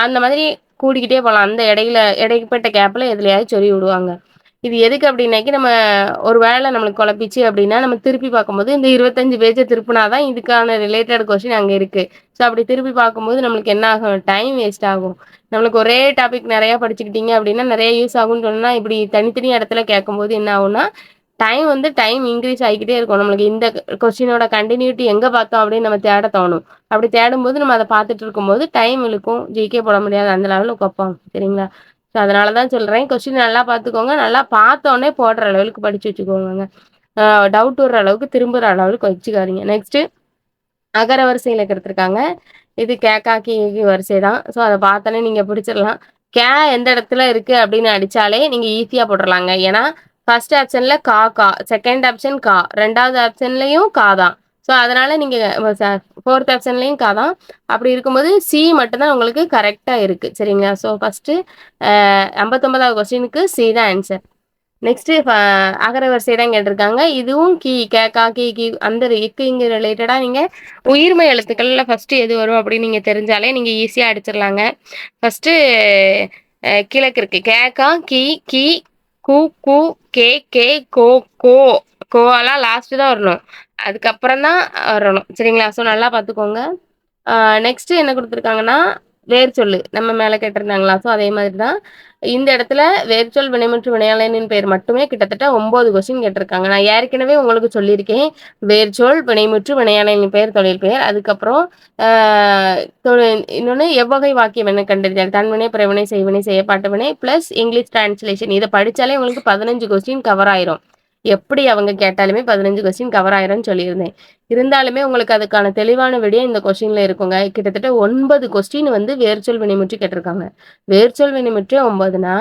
அந்த மாதிரி கூடிக்கிட்டே போகலாம். அந்த இடைப்பட்ட கேப்ல எதுலயாவது சொருவி விடுவாங்க. இது எதுக்கு அப்படின்னாக்கி நம்ம ஒரு வேளை நம்மளுக்கு குழப்பிச்சு அப்படின்னா, நம்ம திருப்பி பார்க்கும்போது இந்த 25 பேஜ திருப்புனா தான் இதுக்கான ரிலேட்டட் கொஸ்டின் அங்க இருக்கு. ஸோ அப்படி திருப்பி பார்க்கும்போது நம்மளுக்கு என்ன ஆகும்? டைம் வேஸ்ட் ஆகும். நம்மளுக்கு ஒரே டாபிக் நெறைய படிச்சுக்கிட்டீங்க அப்படின்னா, நெறைய யூஸ் ஆகும்னு சொன்னா, இப்படி தனித்தனி இடத்துல கேட்கும்போது என்ன ஆகும்னா, டைம் இன்க்ரீஸ் ஆகிக்கிட்டே இருக்கும். நம்மளுக்கு இந்த கொஸ்டினோட கன்டினியூட்டி எங்க பார்த்தோம் அப்படின்னு நம்ம தேட தோணும். அப்படி தேடும்போது நம்ம அத பார்த்துட்டு இருக்கும்போது டைம் இழுக்கும். ஜிகே போட முடியாது. அந்த லெவலுக்கு வைப்பாங்க. சரிங்களா? ஸோ அதனால தான் சொல்றேன். கொஸ்டின் நல்லா பார்த்துக்கோங்க. நல்லா பார்த்தோனே போடுற லெவலுக்கு படிச்சு வச்சுக்கோங்கங்க. டவுட் வர்ற அளவுக்கு திரும்புற அளவுக்கு வச்சுக்காதீங்க. நெக்ஸ்ட் அகர வரிசையில கெடுத்துருக்காங்க. இது கே, கா, கி, கி வரிசை தான். ஸோ அத பார்த்தோனே நீங்க பிடிச்சிடலாம். கே எந்த இடத்துல இருக்கு அப்படின்னு அடிச்சாலே நீங்க ஈஸியா போட்டுறலாங்க. ஏன்னா ஃபர்ஸ்ட் ஆப்ஷன்ல கா, கா. செகண்ட் ஆப்ஷன் கா. 2வது ஆப்ஷன்லயும் கா தான். ஸோ அதனால நீங்க ஃபோர்த் ஆப்ஷன்லயும் கா தான். அப்படி இருக்கும்போது சி மட்டும் தான் உங்களுக்கு கரெக்ட்டா இருக்கு. சரிங்களா? ஸோ ஃபர்ஸ்ட் 59வது கொஸ்டினுக்கு சி தான் ஆன்சர். நெக்ஸ்ட் அகர வரிசை தான் கேட்டிருக்காங்க. இதுவும் கி, கே, கா, கி, கி அந்த இக்கு இங்கு ரிலேட்டடா நீங்க உயிர்மெய் எழுத்துக்கள்ல ஃபர்ஸ்ட் எது வரும் அப்படின்னு நீங்க தெரிஞ்சாலே நீங்க ஈஸியா அடிச்சிடலாங்க. ஃபர்ஸ்ட் கிழக்கு இருக்கு. கே, கா, கி, கி, கு, கு, கே, கே, கோ, கோ. கோலாம் லாஸ்ட் தான் வரணும். அதுக்கப்புறம் தான் வரணும். சரிங்களா? ஸோ நல்லா பார்த்துக்கோங்க. நெக்ஸ்ட் என்ன குடுத்துருக்காங்கன்னா, வேர்ச்சொல்லு. நம்ம மேல கேட்டிருந்தாங்களா? ஸோ அதே மாதிரி தான். இந்த இடத்துல வேர்ச்சொல், வினைமுற்று, வினையாளனின் பெயர் மட்டுமே கிட்டத்தட்ட 9 கொஸ்டின் கேட்டிருக்காங்க. நான் ஏற்கனவே உங்களுக்கு சொல்லியிருக்கேன். வேர்ச்சொல், வினைமுற்று, வினையாளனின் பெயர், தொழில் பெயர். அதுக்கப்புறம் ஆ இன்னொன்னு எவ்வகை வாக்கியம் என்ன கண்டறிதல். தன்வினை, பிறவினை, செய்வினை, செயப்பாட்டு வினை பிளஸ் இங்கிலீஷ் டிரான்ஸ்லேஷன். இத படிச்சாலே உங்களுக்கு 15 கொஸ்டின் கவர் ஆயிரும். எப்படி அவங்க கேட்டாலுமே 15 கொஸ்டின் கவர் ஆயிரும்னு சொல்லியிருந்தேன். இருந்தாலுமே உங்களுக்கு அதுக்கான தெளிவான விடை இந்த கொஸ்டின்ல இருக்குங்க. கிட்டத்தட்ட 9 கொஸ்டின் வந்து வேர்ச்சொல் வினைமுற்று கேட்டிருக்காங்க. வேர்ச்சொல் வினைமுற்றே 9னா,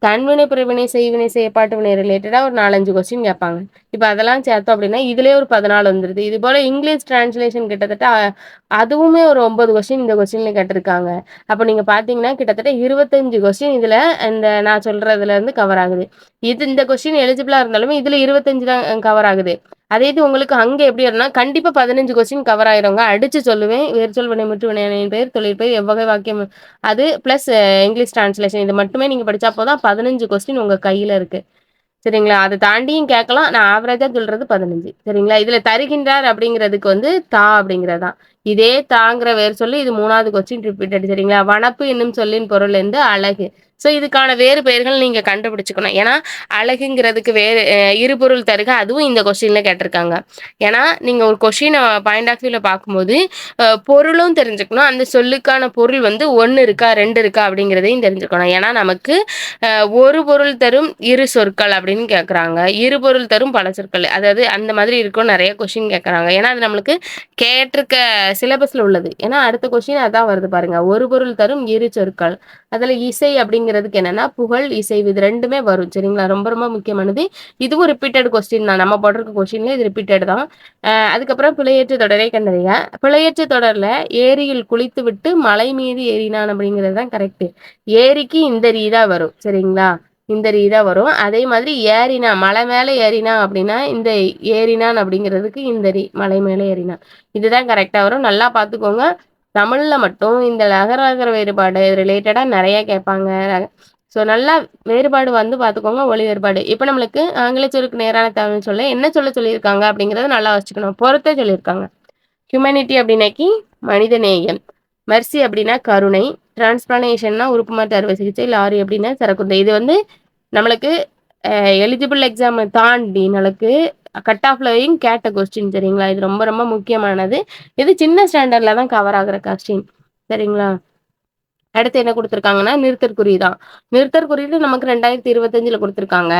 தன்வினை, பிறவினை, செய்வினை, செயப்பாட்டு வினை ரிலேட்டடா ஒரு 4, 5 கொஸ்டின் கேட்பாங்க. இப்ப அதெல்லாம் சேர்த்தோம் அப்படின்னா, இதுலயே ஒரு 14 வந்துருது. இது போல இங்கிலீஷ் டிரான்ஸ்லேஷன் கிட்டத்தட்ட அதுவுமே ஒரு 9 கொஸ்டின் இந்த கொஸ்டின்ல கேட்டிருக்காங்க. அப்ப நீங்க பார்த்தீங்கன்னா, கிட்டத்தட்ட 25 கொஸ்டின் இதுல இந்த நான் சொல்றதுல இருந்து கவர் ஆகுது. இந்த கொஸ்டின் எலிஜிபிளா இருந்தாலுமே இதுல 25 தான் கவர் ஆகுது. அதே இது உங்களுக்கு அங்க எப்படி வரும்னா, கண்டிப்பா 15 கொஸ்டின் கவர் ஆயிருங்க. அடிச்சு சொல்லுவேன். வேர்ச்சொல், வினைமுற்று, வினையணியின் பெயர், தொழில் பெயர், எவ்வகை வாக்கியம் அது பிளஸ் இங்கிலீஷ் டிரான்ஸ்லேஷன் இது மட்டுமே நீங்க படிச்சா போதும். 15 கொஸ்டின் உங்க கையில இருக்கு. சரிங்களா? அத தாண்டியும் கேட்கலாம். நான் ஆவரேஜா சொல்றது 15. சரிங்களா? இதுல தருகின்றார் அப்படிங்கிறதுக்கு வந்து தா அப்படிங்கிறது தான். இதே தாங்கிற வேர் சொல்லி இது 3வது கொஸ்டின் ரிப்பீட்டட். சரிங்களா? வனப்பு என்னும் சொல்லின் பொருள் வந்து அழகு. ஸோ இதுக்கான வேறு பெயர்கள் நீங்க கண்டுபிடிச்சுக்கணும். ஏன்னா அழகுங்கிறதுக்கு வேறு இருபொருள் தருக அதுவும் இந்த கொஸ்டின்ல கேட்டிருக்காங்க. ஏன்னா நீங்க ஒரு கொஸ்டின் பாயிண்ட் ஆஃப் வியூல பார்க்கும்போது பொருளும் தெரிஞ்சுக்கணும். அந்த சொல்லுக்கான பொருள் வந்து 1 இருக்கா 2 இருக்கா அப்படிங்கிறதையும் தெரிஞ்சுக்கணும். ஏன்னா நமக்கு ஒரு பொருள் தரும் இரு சொற்கள் அப்படின்னு கேட்குறாங்க. இரு பொருள் தரும் பல சொற்கள். அதாவது அந்த மாதிரி இருக்கும் நிறைய கொஸ்டின் கேட்குறாங்க. ஏன்னா அது நம்மளுக்கு கேட்டிருக்க சிலபஸ்ல உள்ளது. ஏன்னா அடுத்த கொஸ்டின் அதான் வருது பாருங்க. ஒரு பொருள் தரும் இரு சொற்கள். அதுல இசை அப்படிங்கிறதுக்கு என்னன்னா புகழ், இசைவு இது 2மே வரும். சரிங்களா? ரொம்ப ரொம்ப முக்கியமானது. இதுவும் ரிப்பீட்டட் கொஸ்டின் தான். நம்ம போட்டிருக்க கொஸ்டின்ல இது ரிப்பீட்டட் தான். அதுக்கப்புறம் பிழையற்ற தொடரை கண்டறிக. பிழையற்ற தொடர்ல ஏரியில் குளித்துவிட்டு மலை மீது ஏறினான் அப்படிங்கிறது தான் கரெக்ட். ஏரிக்கு இந்த ரீ தான் வரும். சரிங்களா? இந்த ரீ தான் வரும். அதே மாதிரி ஏறினா மலை மேல ஏறினா அப்படின்னா இந்த ஏறினான் அப்படிங்கிறதுக்கு இந்த ரீ மலை மேல ஏறினான். இதுதான் கரெக்டா வரும். நல்லா பார்த்துக்கோங்க. தமிழ்ல மட்டும் இந்த லகர வேறுபாடு ரிலேட்டடா நிறைய கேட்பாங்க. ஸோ நல்லா வேறுபாடு வந்து பார்த்துக்கோங்க. ஒலி வேறுபாடு. இப்போ நம்மளுக்கு ஆங்கில சொல்லுக்கு நேரான தமிழ் சொல்ல என்ன சொல்லியிருக்காங்க அப்படிங்கிறத நல்லா வச்சுக்கணும். பொறுத்தே சொல்லியிருக்காங்க. ஹியூமனிட்டி அப்படின்னாக்கி மனிதநேயம். மெர்சி அப்படின்னா கருணை. டிரான்ஸ்பிளான்டேஷன்னா உறுப்பு மாற்று அறுவை சிகிச்சை. லாரி அப்படின்னா சரக்குந்தை. இது வந்து நம்மளுக்கு எலிஜிபிள் எக்ஸாமை தாண்டி நம்மளுக்கு கட் ஆஃப்லையும் கேட்ட கொஸ்டின் சரிங்களா. இது ரொம்ப ரொம்ப முக்கியமானது. இது சின்ன ஸ்டாண்டர்ட்ல தான் கவர் ஆகுற கொஸ்டின் சரிங்களா. அடுத்து என்ன கொடுத்துருக்காங்கன்னா நிறுத்தற்குறி தான். நிறுத்தற்குறியீடு நமக்கு 2025ல கொடுத்துருக்காங்க.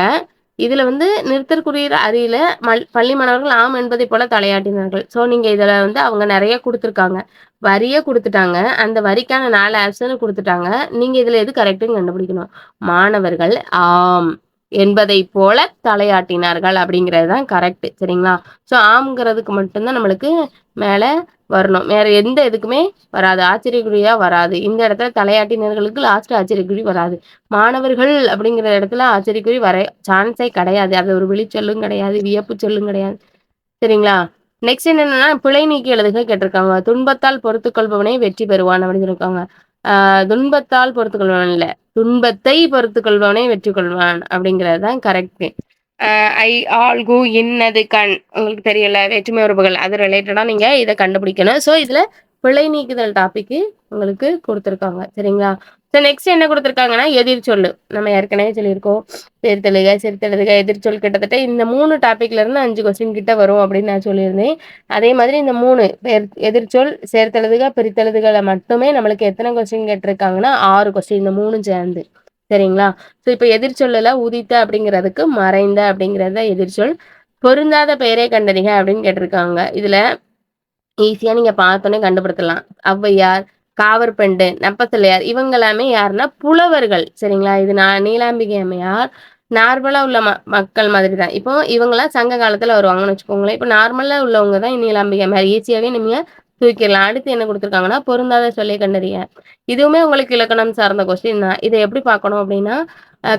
இதுல வந்து நிறுத்தற்குறியீடு அறியல பள்ளி மாணவர்கள் ஆம் என்பதை போல தலையாட்டினார்கள். ஸோ நீங்க இதுல வந்து அவங்க நிறைய கொடுத்துருக்காங்க. வரியை கொடுத்துட்டாங்க. அந்த வரிக்கான 4 ஆப்ஷன் கொடுத்துட்டாங்க. நீங்க இதுல எது கரெக்டுன்னு கண்டுபிடிக்கணும். மாணவர்கள் ஆம் என்பதை போல தலையாட்டினார்கள் அப்படிங்கிறது தான் கரெக்ட் சரிங்களா. ஸோ ஆம்ங்கிறதுக்கு மட்டும்தான் நம்மளுக்கு மேல வரணும். வேற எந்த இதுக்குமே வராது. ஆச்சரியக்குறியா வராது. இந்த இடத்துல தலையாட்டினர்களுக்கு லாஸ்ட் ஆச்சரியக்குறி வராது. மாணவர்கள் அப்படிங்கிற இடத்துல ஆச்சரியக்குறி வர சான்ஸே கிடையாது. அது ஒரு விழிச்சொல்லும் கிடையாது, வியப்பு சொல்லும் கிடையாது சரிங்களா. நெக்ஸ்ட் என்னன்னா பிழை நீக்கி எழுதுக கேட்டிருக்காங்க. துன்பத்தால் பொறுத்துக் கொள்பவனே வெற்றி பெறுவான் அப்படின்னு இருக்காங்க. துன்பத்தால் பொறுத்துக் கொள்பவன் இல்ல, துன்பத்தை பொறுத்துக் கொள்பவனே வெற்றி கொள்வான் அப்படிங்கிறது தான் கரெக்ட். ஐ ஆல் கு இன்னது கண் உங்களுக்கு தெரியல வேற்றுமை உறவுகள் அது ரிலேட்டடா நீங்க இதை கண்டுபிடிக்கணும். ஸோ இதுல பிழை நீக்குதல் டாபிக் உங்களுக்கு கொடுத்துருக்காங்க சரிங்களா. ஸோ நெக்ஸ்ட் என்ன கொடுத்துருக்காங்கன்னா எதிர்ச்சொல்லு. நம்ம ஏற்கனவே சொல்லியிருக்கோம் சேர்த்தெழுக சிறுத்தெழுதுக எதிர்ச்சொல் கிட்டத்தட்ட இந்த 3 டாபிக்ல இருந்து 5 கொஸ்டின் கிட்ட வரும் அப்படின்னு நான் சொல்லியிருந்தேன். அதே மாதிரி இந்த 3 எதிர்ச்சொல் சேர்த்தெழுதுக பிரித்தெழுதுகளை மட்டுமே நம்மளுக்கு எத்தனை கொஸ்டின் கேட்டிருக்காங்கன்னா 6 கொஸ்டின் இந்த 3 சேர்ந்து சரிங்களா. ஸோ இப்போ எதிர்ச்சொல்லுல உதித்த அப்படிங்கிறதுக்கு மறைந்த அப்படிங்கிறத எதிர்ச்சொல். பொருந்தாத பெயரை கண்டறிக அப்படின்னு கேட்டிருக்காங்க. இதுல ஈஸியா நீங்க பார்த்தோன்னே கண்டுபிடிக்கலாம். ஔவையார், காவற்பெண்டு, நப்பத்தலையார் இவங்க எல்லாமே யாருன்னா புலவர்கள் சரிங்களா. இது நீலாம்பிகை அம்மையார் நார்மலா உள்ள மக்கள் மாதிரி தான். இப்போ இவங்கெல்லாம் சங்க காலத்துல வருவாங்கன்னு வச்சுக்கோங்களேன். இப்போ நார்மலா உள்ளவங்க தான் நீலாம்பிகை அம்மையார். ஈஸியாவே நீங்க தூக்கிடலாம். அடுத்து என்ன கொடுத்துருக்காங்கன்னா பொருந்தாத சொல்லை கண்டறிய. இதுவுமே உங்களுக்கு இலக்கணம் சார்ந்த கொஸ்டின் தான். இதை எப்படி பார்க்கணும் அப்படின்னா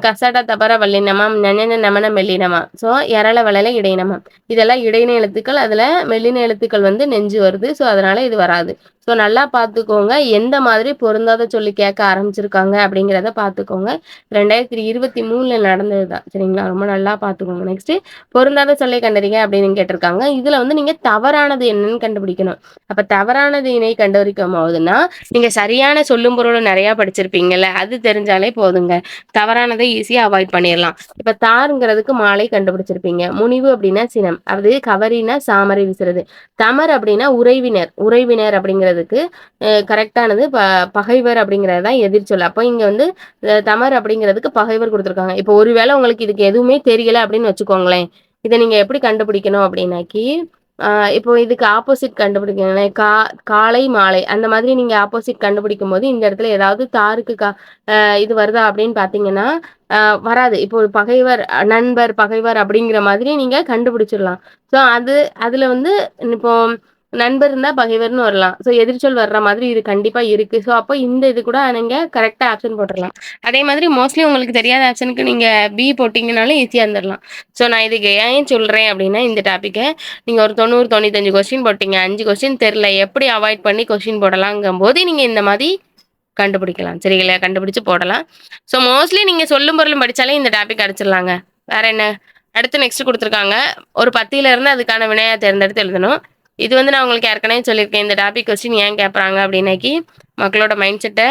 கசட தபர வல்லினமாம் நெனன நமன மெல்லினமா. ஸோ எரள வளல இடையினமாம் இதெல்லாம் இடையின எழுத்துக்கள். அதுல மெல்லின எழுத்துக்கள் வந்து நெஞ்சு வருது. ஸோ அதனால இது வராது. ஸோ நல்லா பார்த்துக்கோங்க. எந்த மாதிரி பொருந்தாத சொல்லி கேட்க ஆரம்பிச்சிருக்காங்க அப்படிங்கிறத பார்த்துக்கோங்க. 2023ல நடந்தது தான் சரிங்களா. ரொம்ப நல்லா பார்த்துக்கோங்க. நெக்ஸ்ட் பொருந்தாத சொல்லை கண்டறிங்க அப்படின்னு கேட்டிருக்காங்க. இதுல வந்து நீங்க தவறானது என்னன்னு கண்டுபிடிக்கணும். அப்ப தவறானது இணை கண்டுபிடிக்கும் போதுன்னா நீங்க சரியான சொல்லும் பொருளும் நிறைய படிச்சிருப்பீங்கல்ல, அது தெரிஞ்சாலே போதுங்க. தவறானதை ஈஸியா அவாய்ட் பண்ணிடலாம். இப்ப தாருங்கிறதுக்கு மாலை கண்டுபிடிச்சிருப்பீங்க. முனிவு அப்படின்னா சினம், அது கவரினா சாமரை விசுறது. தமர் அப்படின்னா உறைவினர். உறைவினர் அப்படிங்கிறதுக்கு கரெக்டானது பகைவர் அப்படிங்கிறது தான் எதிர்ச்சொல். அப்போ இங்க வந்து தமர் அப்படிங்கிறதுக்கு பகைவர் கொடுத்துருக்காங்க. இப்போ ஒருவேளை உங்களுக்கு இதுக்கு எதுவுமே தெரியல அப்படின்னு வச்சுக்கோங்களேன். இதை நீங்க எப்படி கண்டுபிடிக்கணும் அப்படின்னாக்கி இப்போ இதுக்கு ஆப்போசிட் கண்டுபிடிக்கணும். காலை மாலை அந்த மாதிரி நீங்க ஆப்போசிட் கண்டுபிடிக்கும் போது இந்த இடத்துல ஏதாவது தாருக்கு இது வருதா அப்படின்னு பாத்தீங்கன்னா வராது. இப்போ ஒரு பகைவர் நண்பர் பகைவர் அப்படிங்கிற மாதிரி நீங்க கண்டுபிடிச்சிடலாம். ஸோ அதுல வந்து இப்போ நண்பர் இருந்தா பகைவர்னு வரலாம். ஸோ எதிர்ச்சொல் வர்ற மாதிரி இது கண்டிப்பா இருக்கு. ஸோ அப்போ இந்த இது கூட நீங்க கரெக்டா ஆப்ஷன் போட்டுடலாம். அதே மாதிரி மோஸ்ட்லி உங்களுக்கு தெரியாத ஆப்ஷனுக்கு நீங்க பி போட்டீங்கனாலும் ஈஸியா இருந்துடலாம். ஸோ நான் இதுக்கு ஏன் சொல்றேன் அப்படின்னா இந்த டாப்பிக்கை நீங்க ஒரு 90 95 கொஸ்டின் போட்டீங்க, 5 கொஸ்டின் தெரியல, எப்படி அவாய்ட் பண்ணி கொஸ்டின் போடலாங்கும் போது நீங்க இந்த மாதிரி கண்டுபிடிக்கலாம் சரிங்களா. கண்டுபிடிச்சு போடலாம். ஸோ மோஸ்ட்லி நீங்க சொல்லும் பொருளும் படிச்சாலே இந்த டாபிக் அடிச்சிடலாங்க. வேற என்ன அடுத்து நெக்ஸ்ட் கொடுத்துருக்காங்க. ஒரு 10ல இருந்து அதுக்கான வினையா தேர்ந்தெடுத்து எழுதணும். இது வந்து நான் உங்களுக்கு ஏற்கனவே சொல்லியிருக்கேன். இந்த டாபிக் கொஸ்டின் ஏன் கேட்குறாங்க அப்படின்னாக்கி மக்களோட மைண்ட் செட்டை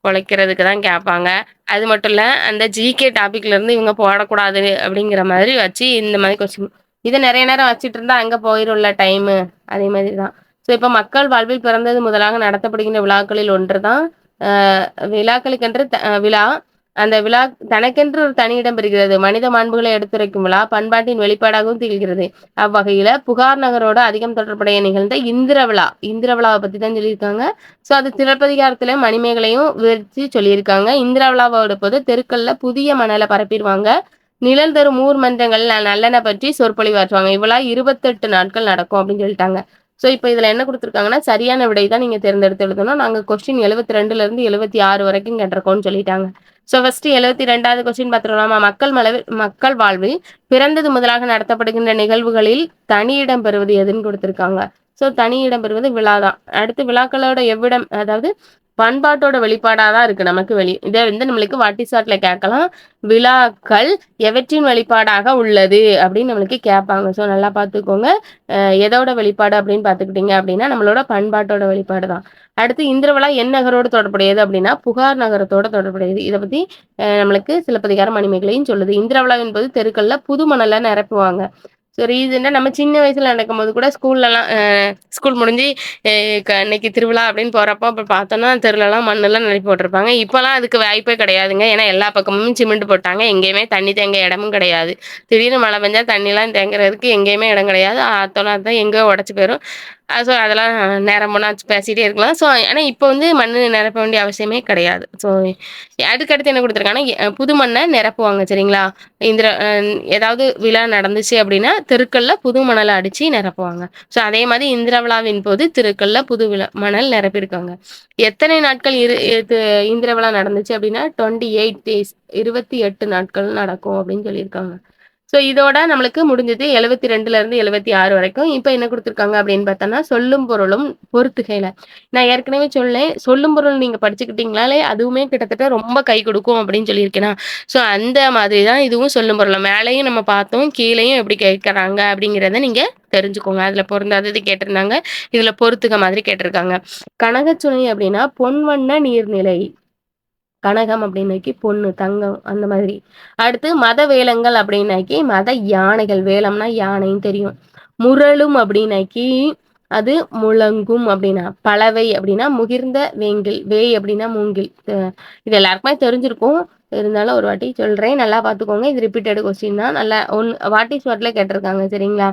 குலைக்கிறதுக்கு தான் கேட்பாங்க. அது மட்டும் இல்லை அந்த ஜிகே டாபிக்ல இருந்து இவங்க போடக்கூடாது அப்படிங்கிற மாதிரி வச்சு இந்த மாதிரி கொஸ்டின் இதை நிறைய நேரம் வச்சுட்டு இருந்தா அங்கே போயிரும்ல டைமு. அதே மாதிரி தான். ஸோ இப்போ மக்கள் வாழ்வில் பிறந்தது முதலாக நடத்தப்படுகின்ற விழாக்களில் ஒன்று தான் விழாக்களுக்கென்று விழா. அந்த விழா தனக்கென்று ஒரு தனியிடம் பெறுகிறது. மனித மாண்புகளை எடுத்துரைக்கும் விழா பண்பாட்டின் வெளிப்பாடாகவும் திகழ்கிறது. அவ்வகையில புகார் நகரோட அதிகம் தொடர்புடைய நிகழ்ந்த இந்திர விழா. இந்திர விழாவை பத்தி தான் சொல்லியிருக்காங்க. ஸோ அது சிலப்பதிகாரத்துல மணிமேகலையும் விவரிச்சு சொல்லியிருக்காங்க. இந்திர விழாவோட போது தெருக்கள்ல புதிய மணலை பரப்பிடுவாங்க. நிழல் தரும் ஊர் மன்றங்கள் நல்லெண்ணெய் பற்றி சொற்பொழிவாற்றுவாங்க. இவ்வளவு 28 நாட்கள் நடக்கும் அப்படின்னு சொல்லிட்டாங்க. ஸோ இப்போ இதில் என்ன கொடுத்துருக்காங்கன்னா சரியான விடை தான் நீங்கள் தேர்ந்தெடுத்து எழுதணும். நாங்கள் கொஸ்டின் 72ல இருந்து 76 வரைக்கும் கேட்டிருக்கோம்னு சொல்லிட்டாங்க. ஸோ ஃபர்ஸ்ட் 72வது கொஸ்டின் பார்த்துருவோமா. மக்கள் வாழ்வில் பிறந்தது முதலாக நடத்தப்படுகின்ற நிகழ்வுகளில் தனியிடம் பெறுவது எதுன்னு கொடுத்துருக்காங்க. ஸோ தனியிடம் பெறுவது விழா தான். அடுத்து விழாக்களோட எவ்விடம், அதாவது பண்பாட்டோட வெளிப்பாடா தான் இருக்கு நமக்கு இதை வந்து நம்மளுக்கு வாட் இஸ் வாட்ல கேட்கலாம். விழாக்கள் எவற்றின் வெளிப்பாடாக உள்ளது அப்படின்னு நம்மளுக்கு கேட்பாங்க. ஸோ நல்லா பார்த்துக்கோங்க. எதோட வெளிப்பாடு அப்படின்னு பார்த்துக்கிட்டீங்க அப்படின்னா நம்மளோட பண்பாட்டோட வெளிப்பாடு தான். அடுத்து இந்திர விழா என் நகரோடு தொடர்புடையது அப்படின்னா புகார் நகரத்தோட தொடர்புடையது. இதை பத்தி நம்மளுக்கு சிலப்பதிகாரம் மணிமேகலையும் சொல்லுது. இந்திர விழா என்பது தெருக்கள்ல புது மணலை நிரப்புவாங்க. ஸோ ரீசெண்டாக நம்ம சின்ன வயசுல நடக்கும்போது கூட ஸ்கூல்லலாம் ஸ்கூல் முடிஞ்சு இன்னைக்கு திருவிழா அப்படின்னு போறப்போ அப்போ பார்த்தோன்னா தெருலலாம் மண்ணெல்லாம் நிரப்பி போட்டிருப்பாங்க. இப்போலாம் அதுக்கு வாய்ப்பே கிடையாதுங்க. ஏன்னா எல்லா பக்கமும் சிமெண்ட் போட்டாங்க. எங்கேயுமே தண்ணி தேங்க இடமும் கிடையாது. திடீர்னு மழை பெஞ்சா தண்ணிலாம் தேங்குறதுக்கு எங்கேயுமே இடம் கிடையாது. ஆத்தோலாம் தான் எங்கேயோ உடச்சி போயிடும். ஸோ அதெல்லாம் நேரம் போனா பேசிகிட்டே இருக்கலாம். ஸோ ஆனால் இப்போ வந்து மண் நிரப்ப வேண்டிய அவசியமே கிடையாது. ஸோ அதுக்கடுத்து என்ன கொடுத்துருக்காங்கன்னா புது மண்ணை நிரப்புவாங்க சரிங்களா. இந்த ஏதாவது விழா நடந்துச்சு அப்படின்னா தெருக்கள்ல புது மணலை அடிச்சு நிரப்புவாங்க. ஸோ அதே மாதிரி இந்திர விழாவின் போது தெருக்கள்ல புது மணல் நிரப்பியிருக்காங்க. எத்தனை நாட்கள் இந்திர விழா நடந்துச்சு அப்படின்னா 28 days 28 நாட்கள் நடக்கும் அப்படின்னு சொல்லியிருக்காங்க. ஸோ இதோட நம்மளுக்கு முடிஞ்சது 72ல இருந்து 76 வரைக்கும். இப்போ என்ன கொடுத்துருக்காங்க அப்படின்னு பார்த்தோம்னா சொல்லும் பொருளும் பொறுத்துகையில. நான் ஏற்கனவே சொன்னேன் சொல்லும் பொருள் நீங்க படிச்சுக்கிட்டீங்களாலே அதுவுமே கிட்டத்தட்ட ரொம்ப கை கொடுக்கும் அப்படின்னு சொல்லியிருக்கேனா. ஸோ அந்த மாதிரி தான் இதுவும் சொல்லும் பொருள். மேலேயும் நம்ம பார்த்தோம் கீழேயும் எப்படி கேட்கறாங்க அப்படிங்கிறத நீங்க தெரிஞ்சுக்கோங்க. அதுல பொருந்தாதது கேட்டிருந்தாங்க. இதுல பொறுத்துக மாதிரி கேட்டிருக்காங்க. கனகச்சுனை அப்படின்னா பொன்வண்ண நீர்நிலை. கனகம் அப்படின்னாக்கி பொண்ணு தங்கம் அந்த மாதிரி. அடுத்து மத வேலங்கள் அப்படின்னாக்கி மத யானைகள். வேலம்னா யானைன்னு தெரியும். முரளும் அப்படின்னாக்கி அது முழங்கும் அப்படின்னா. பலவை அப்படின்னா முகிர்ந்த வேங்கில். வேய் அப்படின்னா மூங்கில். இது எல்லாருக்குமே தெரிஞ்சிருக்கும். இருந்தாலும் ஒரு வாட்டி சொல்றேன் நல்லா பார்த்துக்கோங்க. இது ரிப்பீட்டட் கொஸ்டின் தான். நல்லா வாட் இஸ் வாட்ல கேட்டிருக்காங்க சரிங்களா.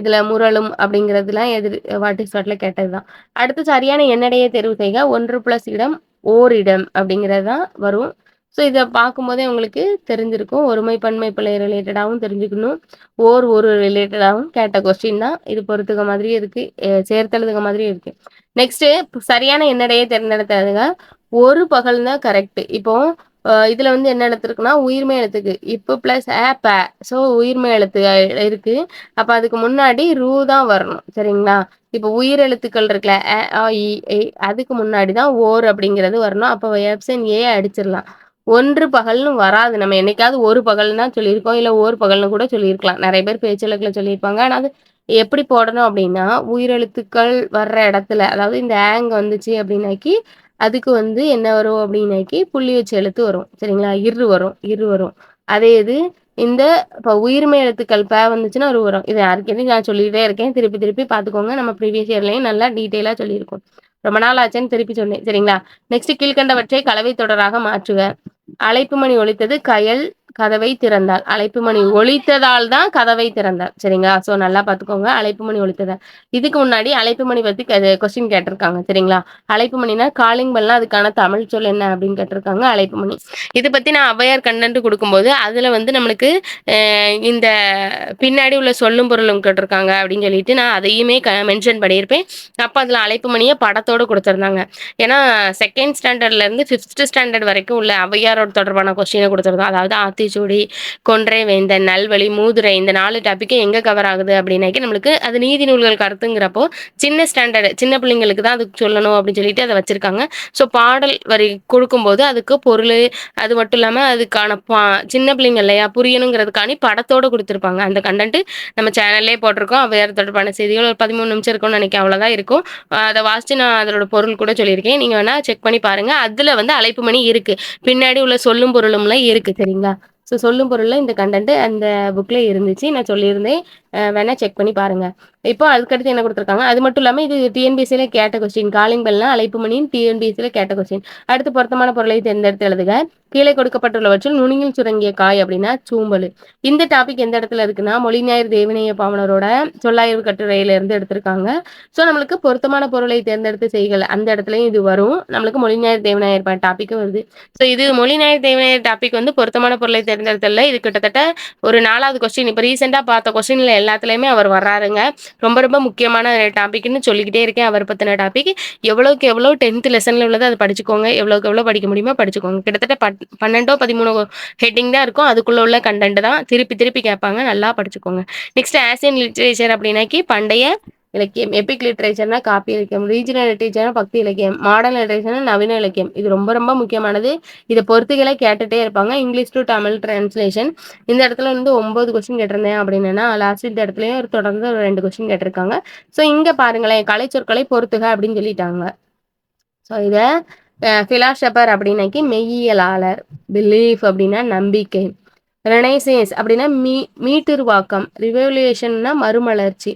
இதுல முரளும் அப்படிங்கிறதுலாம் வாட் இஸ் வாட்ல கேட்டதுதான். அடுத்து சரியான எண்ணடையை தேர்வு செய்க. 1 + இடம் ஓரிடம் அப்படிங்கிறது தான் வரும். ஸோ இதை பார்க்கும்போதே உங்களுக்கு தெரிஞ்சிருக்கும். ஒருமை பன்மை பிழை ரிலேட்டடாகவும் தெரிஞ்சுக்கணும். ஒரு ரிலேட்டடாகவும் கேட்ட கொஸ்டின் தான். இது பொறுத்துக்க மாதிரியும் இருக்கு. சேர்த்தெழுதுக மாதிரியும் இருக்கு. நெக்ஸ்ட் சரியான எண்ணடையை தேர்ந்தெடுத்ததுங்க. ஒரு பகல் தான் கரெக்ட். இப்போ இதுல வந்து என்ன எடுத்திருக்குன்னா உயிர்மை எழுத்துக்கு இப்பு பிளஸ் ப. ஸோ உயிர்மை எழுத்து இருக்கு. அப்ப அதுக்கு முன்னாடி ரூ தான் வரணும் சரிங்களா. இப்போ உயிர் எழுத்துக்கள் இருக்குல்ல அதுக்கு முன்னாடி தான் ஓர் அப்படிங்கிறது வரணும். அப்போ ஆப்ஷன் ஏ அடிச்சிடலாம். 1 பகல்னு வராது. நம்ம என்னைக்காவது ஒரு பகல்னு தான் சொல்லியிருக்கோம். இல்லை ஒரு பகல்னு கூட சொல்லியிருக்கலாம். நிறைய பேர் பேச்சலக்கில் சொல்லியிருப்பாங்க. ஆனால் அது எப்படி போடணும் அப்படின்னா உயிரெழுத்துக்கள் வர்ற இடத்துல அதாவது இந்த ஆங் வந்துச்சு அப்படின்னாக்கி அதுக்கு வந்து என்ன வரும் அப்படின்னாக்கி புள்ளி வச்ச எழுத்து வரும் சரிங்களா. இரு வரும். அதே இது இந்த இப்போ உயிர்மை எழுத்துக்கள் ப வந்துச்சுன்னா ஒரு வரும். இது யாருக்கே நான் சொல்லிட்டே இருக்கேன். திருப்பி திருப்பி பார்த்துக்கோங்க. நம்ம ப்ரீவியஸ் இயர்லையும் நல்லா டீட்டெயிலாக சொல்லியிருக்கோம். ரொம்ப நாள் ஆச்சுன்னு திருப்பி சொன்னேன் சரிங்களா. நெக்ஸ்ட் கீழ்கண்டவற்றை கலவை தொடராக மாற்றுக. அழைப்பு மணி ஒலித்தது கயல் கதவை திறந்தாள். அழைப்பு மணி ஒலித்ததால் தான் கதவை திறந்தாள் சரிங்களா. ஸோ நல்லா பார்த்துக்கோங்க. அழைப்பு மணி ஒலித்ததால். இதுக்கு முன்னாடி அழைப்பு மணி பத்தி கொஸ்டின் கேட்டிருக்காங்க சரிங்களா. அழைப்பு மணினா காலிங் பெல்லாம் அதுக்கான தமிழ் சொல் என்ன அப்படின்னு கேட்டிருக்காங்க. அழைப்பு மணி இதை பத்தி நான் ஔவையார் கண்டென்ட் கொடுக்கும்போது அதுல வந்து நம்மளுக்கு இந்த பின்னாடி உள்ள சொல்லும் பொருளும் கேட்டிருக்காங்க அப்படின்னு சொல்லிட்டு நான் அதையுமே மென்ஷன் பண்ணியிருப்பேன். அப்போ அதுல அழைப்பு மணியை படத்தோடு கொடுத்துருந்தாங்க. ஏன்னா 2nd ஸ்டாண்டர்ட்ல இருந்து 5th ஸ்டாண்டர்ட் வரைக்கும் உள்ள ஔவையாரோட தொடர்பான கொஸ்டினை கொடுத்துருந்தோம். அதாவது ஆத்திச்சூடி, கொன்றை வேந்தன், நல்வழி, மூதுரை இந்த 4 டாப்பிக்கே எங்க கவர் ஆகுது அப்படின்னாக்கி நம்மளுக்கு அது நீதி நூல்கள் கருத்துங்கிறப்போ சின்ன ஸ்டாண்டர்டு சின்ன பிள்ளைங்களுக்கு தான் அதுக்கு சொல்லணும் அப்படின்னு சொல்லிட்டு அதை வச்சிருக்காங்க. ஸோ பாடல் வரி கொடுக்கும்போது அதுக்கு பொருள் அது மட்டும் இல்லாமல் அதுக்கான சின்ன பிள்ளைங்க இல்லையா புரியணுங்கிறதுக்காண்டி படத்தோடு கொடுத்துருப்பாங்க. அந்த கண்டென்ட் நம்ம சேனல்லே போட்டிருக்கோம். ஔவையார் தொடர்பான செய்திகள் ஒரு 13 நிமிஷம் இருக்கும்னு நினைக்கிறேன். அவ்வளோதான் இருக்கும். அதை வாசித்து நான் அதோட பொருள் கூட சொல்லியிருக்கேன். நீங்கள் வேணால் செக் பண்ணி பாருங்கள். அதில் வந்து அழைப்பு மணி இருக்குது. பின்னாடி உள்ள சொல்லும் பொருளும்லாம் இருக்குது சரிங்களா. ஸோ சொல்லும் பொருளில் இந்த கண்டென்ட் அந்த புக்கில் இருந்துச்சு. நான் சொல்லியிருந்தேன். வேணால் செக் பண்ணி பாருங்கள். இப்போ அதுக்கடுத்து என்ன கொடுத்துருக்காங்க. அது மட்டும் இல்லாமல் இது டிஎன்பிஎஸ்சியில் கேட்ட கொஸ்டின். காலிங் பெல்னா அழைப்பு மணின்னு டிஎன்பிஎஸ்சியில் கேட்ட கொஸ்டின். அடுத்து பொருத்தமான பொருளை தேர்ந்தெடுத்து எழுதுக. கீழே கொடுக்கப்பட்டுள்ளவற்றில் நுனியில் சுரங்கிய காய் அப்படின்னா சூம்பல். இந்த டாபிக் எந்த இடத்துல இருக்குன்னா மொழிஞாயிறு தேவநேய பாவனரோட சொல்லாய்வு கட்டுரையிலிருந்து எடுத்திருக்காங்க. ஸோ நம்மளுக்கு பொருத்தமான பொருளை தேர்ந்தெடுத்து செய்கள் அந்த இடத்துலையும் இது வரும். நம்மளுக்கு மொழிஞாயிறு தேவநாயர் டாபிக்கும் வருது. ஸோ இது மொழிஞாயிறு தேவநாயர் டாபிக் வந்து பொருத்தமான பொருளை தேர்ந்தெடுத்தல இது கிட்டத்தட்ட ஒரு 4வது கொஸ்டின். இப்போ ரீசெண்டாக பார்த்த கொஸ்டின்ல எல்லாத்துலேயுமே அவர் வர்றாருங்க. ரொம்ப ரொம்ப முக்கியமான டாபிக்னு சொல்லிக்கிட்டே இருக்கேன். அவர் பற்றின டாபிக் எவ்வளோக்கு எவ்வளோ 10th லெசனில் உள்ளது அதை படிச்சுக்கோங்க. எவ்வளோக்கு எவ்வளோ படிக்க முடியுமோ படிச்சுக்கோங்க. கிட்டத்தட்ட 12 13 ஹெட்டிங் தான் இருக்கும். அதுக்குள்ள உள்ள கண்டென்ட் தான் திருப்பி திருப்பி கேட்பாங்க. நல்லா படிச்சுக்கோங்க. நெக்ஸ்ட் ஆசியன் லிட்ரேச்சர் அப்படின்னாக்கி பண்டைய இலக்கியம், எபிக் லிட்ரேச்சர்னா காப்பி இலக்கியம், ரீஜனல் லிட்ரேச்சர்னா பக்தி இலக்கியம், மாடர்ன் லிட்ரேச்சர்னா நவீன இலக்கியம். இது ரொம்ப ரொம்ப முக்கியமானது. இதை பொறுத்துகளை கேட்டுட்டே இருப்பாங்க. English to Tamil translation. இந்த இடத்துல வந்து 9 கொஸ்டின் கேட்டிருந்தேன் அப்படின்னா லாஸ்ட் இந்த இடத்துலயும் ஒரு தொடர்ந்து ஒரு 2 கொஸ்டின் கேட்டிருக்காங்க. ஸோ இங்க பாருங்களேன், கலை சொற்களை பொறுத்துக அப்படின்னு சொல்லிட்டாங்க. ஸோ இதை பிலாசபர் அப்படின்னாக்கி மெய்யியலாளர், பிலீஃப் அப்படின்னா நம்பிக்கை, ரெனைசேன்ஸ் அப்படின்னா மீட்டுருவாக்கம், ரிவல்யூஷன்னா மறுமலர்ச்சி,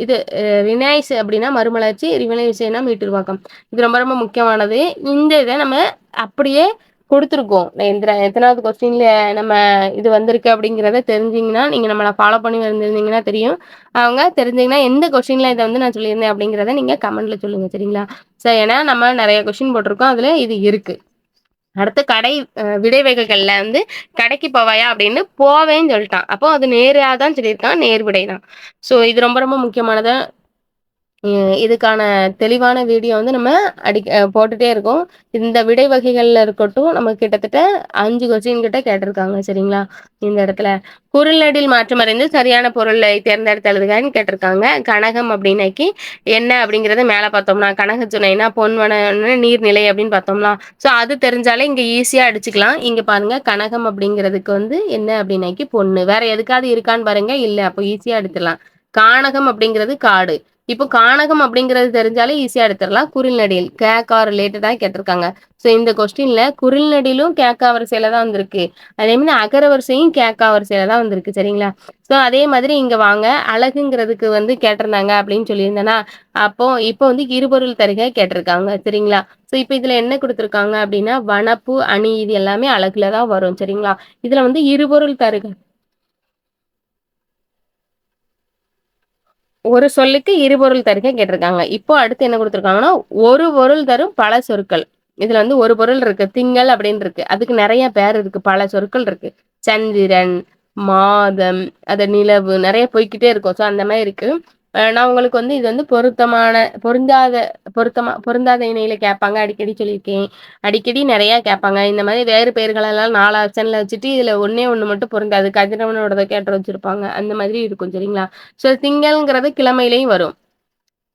இது ரினைஸ் அப்படின்னா மறுமலர்ச்சி, ரிவல்யூஷன்னா மீட்டுருவாக்கம். இது ரொம்ப ரொம்ப முக்கியமானது. இந்த இதை நம்ம அப்படியே கொடுத்துருக்கோம். எத்தனாவது கொஸ்டின்ல நம்ம இது வந்திருக்கு அப்படிங்கிறத தெரிஞ்சிங்கன்னா நீங்கள் நம்மளை ஃபாலோ பண்ணி வந்திருந்தீங்கன்னா தெரியும். அவங்க தெரிஞ்சிங்கன்னா எந்த கொஸ்டின்ல இதை வந்து நான் சொல்லியிருந்தேன் அப்படிங்கிறத நீங்கள் கமெண்ட்ல சொல்லுங்க, சரிங்களா? சரி, ஏன்னா நம்ம நிறைய கொஸ்டின் போட்டிருக்கோம், அதில் இது இருக்கு. அடுத்து விடை வகைகள்ல வந்து கடைக்கு போவாயா அப்படின்னு போவேன்னு சொல்லிட்டான். அப்போ அது நேரா தான் சொல்லியிருக்கான், நேர் விடை தான். ஸோ இது ரொம்ப ரொம்ப முக்கியமானது. இதுக்கான தெளிவான வீடியோ வந்து நம்ம போட்டுட்டே இருக்கோம். இந்த விடை வகைகள்ல இருக்கட்டும், நம்ம கிட்டத்தட்ட 5 கொஸ்டின் கிட்ட கேட்டிருக்காங்க, சரிங்களா? இந்த இடத்துல குறள்நெடில் மாற்றம் அறிந்து சரியான பொருளை தேர்ந்தெடுத்து எழுதுகன்னு கேட்டிருக்காங்க. கனகம் அப்படின்னாக்கி என்ன அப்படிங்கிறத மேலே பார்த்தோம்னா, கனக துணைனா பொன்வன நீர்நிலை அப்படின்னு பார்த்தோம்னா, ஸோ அது தெரிஞ்சாலே இங்கே ஈஸியாக அடிச்சுக்கலாம். இங்கே பாருங்க, கனகம் அப்படிங்கிறதுக்கு வந்து என்ன அப்படின்னாக்கி பொண்ணு. வேற எதுக்காவது இருக்கான்னு பாருங்க, இல்லை, அப்போ ஈஸியாக எடுத்துடலாம். கானகம் அப்படிங்கிறது காடு. இப்போ கானகம் அப்படிங்கிறது தெரிஞ்சாலே ஈஸியா எடுத்துடலாம். குரில்நடில் கேக்கா ரிலேட்டடா கேட்டிருக்காங்க. ஸோ இந்த கொஸ்டின்ல குரில்நடிலும் கேக்கா வரிசையில தான் வந்திருக்கு. அதே மாதிரி அகர வரிசையும் கேக்கா வரிசையில தான் வந்திருக்கு, சரிங்களா? ஸோ அதே மாதிரி இங்க வாங்க, அழகுங்கிறதுக்கு வந்து கேட்டிருந்தாங்க அப்படின்னு சொல்லியிருந்தேன்னா, அப்போ இப்போ வந்து இருபொருள் தருக கேட்டிருக்காங்க, சரிங்களா? ஸோ இப்போ இதுல என்ன கொடுத்துருக்காங்க அப்படின்னா, வனப்பு, அணி, இது எல்லாமே அழகுல தான் வரும், சரிங்களா? இதுல வந்து இருபொருள் தருக, ஒரு சொல்லுக்கு இருபொருள் தருக கேட்டிருக்காங்க. இப்போ அடுத்து என்ன கொடுத்துருக்காங்கன்னா, ஒரு பொருள் தரும் பல சொற்கள். இதுல வந்து ஒரு பொருள் இருக்கு, திங்கள் அப்படின்னு இருக்கு. அதுக்கு நிறைய பேர் இருக்கு, பல சொற்கள் இருக்கு. சந்திரன், மாதம், அது நிலவு, நிறைய போய்க்கிட்டே இருக்கும். ஸோ அந்த மாதிரி இருக்கு. நான் உங்களுக்கு வந்து இது வந்து பொருந்தாத பொருந்தாத இணையில கேட்பாங்க, அடிக்கடி சொல்லியிருக்கேன். அடிக்கடி நிறைய கேட்பாங்க. இந்த மாதிரி வேறு பெயர்களெல்லாம் 4 ஆப்ஷன்ல வச்சுட்டு இதுல ஒன்னே ஒண்ணு மட்டும் பொருந்தாது, கதிரவனோட கேட்டு வச்சிருப்பாங்க. அந்த மாதிரி இருக்கும், சரிங்களா? ஸோ திங்கள்ங்கிறது கிழமையிலையும் வரும்.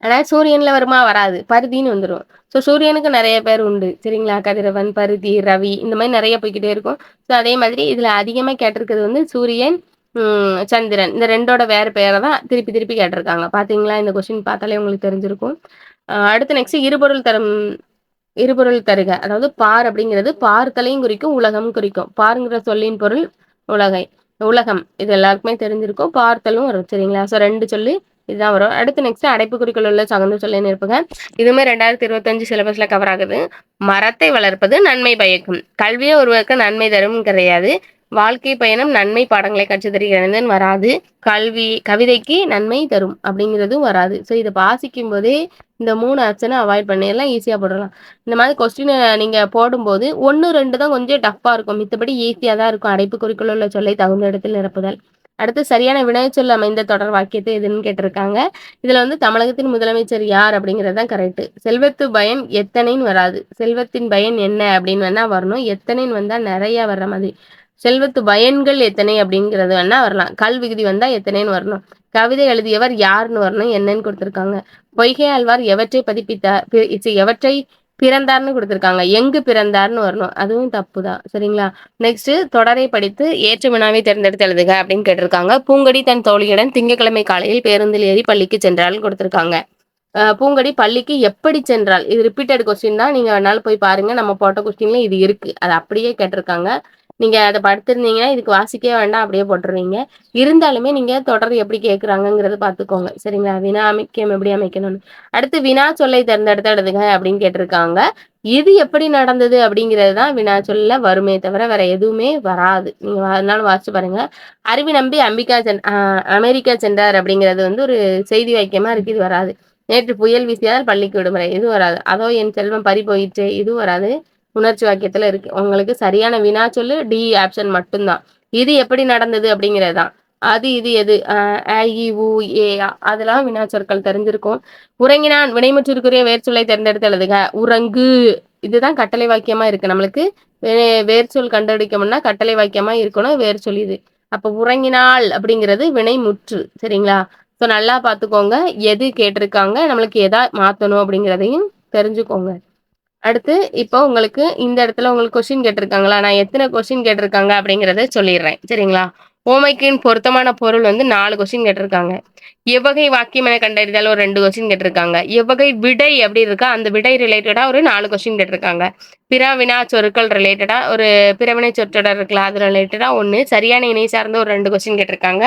ஆனா சூரியன்ல வருமா? வராது. பருதின்னு வந்துரும். ஸோ சூரியனுக்கு நிறைய பேர் உண்டு, சரிங்களா? கதிரவன், பருதி, ரவி, இந்த மாதிரி நிறைய போய்க்கிட்டே இருக்கும். ஸோ அதே மாதிரி இதுல அதிகமா கேட்டிருக்கிறது வந்து சூரியன், சந்திரன், இந்த 2ஓட வேறு பெயரை தான் திருப்பி திருப்பி கேட்டிருக்காங்க. பாத்தீங்களா? இந்த கொஸ்டின் பார்த்தாலே உங்களுக்கு தெரிஞ்சிருக்கும். அடுத்து நெக்ஸ்ட் இருபொருள் தருக. அதாவது பார் அப்படிங்கிறது பார்த்தலையும் குறிக்கும், உலகம் குறிக்கும். பாருங்கிற சொல்லின் பொருள் உலகம். இது எல்லாருக்குமே தெரிஞ்சிருக்கும். பார்த்தலும் வரும், சரிங்களா? ஸோ 2 சொல்லி இதுதான் வரும். அடுத்து நெக்ஸ்ட் அடைப்புக்குறிக்குள் உள்ள தகுந்த சொல்லை நிரப்புக. இதுவுமே 2025 சிலபஸ்ல கவர் ஆகுது. மரத்தை வளர்ப்பது நன்மை பயக்கும். கல்வியே ஒருவருக்கு நன்மை தரும் கிடையாது. வாழ்க்கை பயணம் நன்மை பாடங்களை கற்றுத் தருகிறதுன்னு வராது. கவிதைக்கு நன்மை தரும் அப்படிங்கிறதும் வராது. ஸோ இதை வாசிக்கும் போதே இந்த 3 ஆப்ஷனை அவாய்ட் பண்ணிடலாம், ஈஸியாக போடலாம். இந்த மாதிரி கொஸ்டினை நீங்கள் போடும்போது 1, 2 தான் கொஞ்சம் டஃப்பாக இருக்கும், மித்தபடி ஈஸியாக தான் இருக்கும். அடைப்புக்குறிக்குள் உள்ள சொல்லை தகுந்த இடத்தில் நிரப்புதல். அடுத்து சரியான வினைச்சொல் அமைந்த தொடர் வாக்கியத்தை எதுன்னு கேட்டிருக்காங்க. இதுல வந்து தமிழகத்தின் முதலமைச்சர் யார் அப்படிங்கிறது தான் கரெக்ட். செல்வத்து பயன் எத்தனைன்னு வராது. செல்வத்தின் பயன் என்ன அப்படின்னு வேணா வரணும். எத்தனைன்னு வந்தா நிறைய வர்ற மாதிரி. செல்வத்து பயன்கள் எத்தனை அப்படிங்கிறது வேணா வரலாம். கல் விகுதி வந்தா எத்தனைன்னு வரணும். கவிதை எழுதியவர் யாருன்னு வரணும், என்னன்னு கொடுத்துருக்காங்க. பொய்கை ஆழ்வார் எவற்றை எவற்றை பிறந்தார்னு கொடுத்துருக்காங்க. எங்கு பிறந்தார்னு வரணும், அதுவும் தப்பு தான், சரிங்களா? நெக்ஸ்ட் தொடரை படித்து ஏற்ற வினாவை தேர்ந்தெடுத்து எழுதுக அப்படின்னு கேட்டிருக்காங்க. பூங்கொடி தன் தோழியுடன் திங்கட்கிழமை காலையில் பேருந்தில் ஏறி பள்ளிக்கு சென்றால் கொடுத்துருக்காங்க. பூங்கொடி பள்ளிக்கு எப்படி சென்றால், இது ரிப்பீட்டட் கொஸ்டின் தான், நீங்க வேணாலும் போய் பாருங்க. நம்ம போட்ட கொஸ்டின்ல இது இருக்கு, அது அப்படியே கேட்டிருக்காங்க. நீங்க அதை படுத்திருந்தீங்கன்னா இதுக்கு வாசிக்கவே வேண்டாம், அப்படியே போட்டுருவீங்க. இருந்தாலுமே நீங்க தொடர் எப்படி கேட்குறாங்கிறத பார்த்துக்கோங்க, சரிங்களா? வினா அமைக்கம் எப்படி அமைக்கணும்னு. அடுத்து வினா சொல்லை தேர்ந்தெடுத்து எழுதுக அப்படின்னு கேட்டிருக்காங்க. இது எப்படி நடந்தது அப்படிங்கிறது தான் வினா சொல்ல வருமே தவிர வேற எதுவுமே வராது. நீங்க அதனால வாசிச்சு பாருங்க. அறிவி நம்பி அமெரிக்கா சென்றார் அப்படிங்கிறது வந்து ஒரு செய்தி வாக்கியமா இருக்கு, இது வராது. நேற்று புயல் வீசியதால் பள்ளிக்கு விடுமுறை, இது வராது. அதோ என் செல்வம் பறி போயிற்று, இது வராது. உணர்ச்சி வாக்கியத்துல இருக்கு. உங்களுக்கு சரியான வினா சொல்லு டி ஆப்ஷன் மட்டும்தான். இது எப்படி நடந்தது அப்படிங்கிறது தான். அது இது எது அ, இ, உ, ஏ, அதெல்லாம் வினா சொற்கள் தெரிஞ்சிருக்கும். உறங்கினான் வினைமுற்றுக்குரிய வேர்ச்சொல்லை தேர்ந்தெடுத்து எழுதுக. உறங்கு, இதுதான் கட்டளை வாக்கியமா இருக்கு. நம்மளுக்கு வேர்ச்சொல் கண்டுபிடிக்கணும்னா கட்டளை வாக்கியமா இருக்கணும் வேர்ச்சொல் இது. அப்ப உறங்கினாள் அப்படிங்கிறது வினைமுற்று, சரிங்களா? ஸோ நல்லா பார்த்துக்கோங்க. எது கேட்டிருக்காங்க, நம்மளுக்கு எதா மாத்தணும் அப்படிங்கிறதையும் தெரிஞ்சுக்கோங்க. அடுத்து இப்போ உங்களுக்கு இந்த இடத்துல உங்களுக்கு கொஸ்டின் கேட்டிருக்காங்களா? நான் எத்தனை கொஸ்டின் கேட்டிருக்காங்க அப்படிங்கிறத சொல்லிடுறேன். சரிங்களா? ஓமைக்கின் பொருத்தமான பொருள் வந்து 4 கொஸ்டின் கேட்டிருக்காங்க. எவ்வகை வாக்கியம் என கண்டறிதல் ஒரு 2 கொஸ்டின் கேட்டிருக்காங்க. எவ்வகை விடை எப்படி இருக்கா அந்த விடை ரிலேட்டடா ஒரு 4 கொஸ்டின் கேட்டிருக்காங்க. பிற வினா சொற்கள் ரிலேட்டடா ஒரு பிறவினை சொற்றொடர் இருக்குல்ல அது ரிலேட்டடா 1 சரியான இணை சார்ந்த ஒரு 2 கொஸ்டின் கேட்டிருக்காங்க.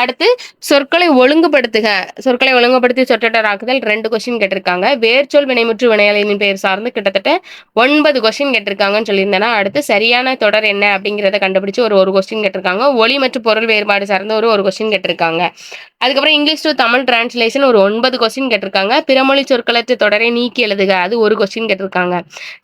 அடுத்து சொற்களை ஒழுங்குபடுத்துக சொற்களை ஒழுங்குபடுத்தி சொற்றொடர் ஆக்குதல் 2 கொஸ்டின் கேட்டிருக்காங்க. வேர்ச்சொல் வினைமுற்று வினையலின் பெயர் சார்ந்து கிட்டத்தட்ட 9 கொஸ்டின் கேட்டிருக்காங்கன்னு சொல்லியிருந்தேன்னா அடுத்து சரியான தொடர் என்ன அப்படிங்கிறத கண்டுபிடிச்சு ஒரு கொஸ்டின் கேட்டிருக்காங்க. ஒலி மற்றும் பொருள் வேறுபாடு சார்ந்த ஒரு கொஸ்டின் கேட்டிருக்காங்க. அதுக்கப்புறம் இங்கிலீஷ் டு தமிழ் டிரான்ஸ்லேஷன் ஒரு 9 கொஸ்டின் கேட்டிருக்காங்க. பிறமொழி சொற்களற்ற தொடரை நீக்கி எழுதுக அது ஒரு கொஸ்டின் கேட்டிருக்காங்க.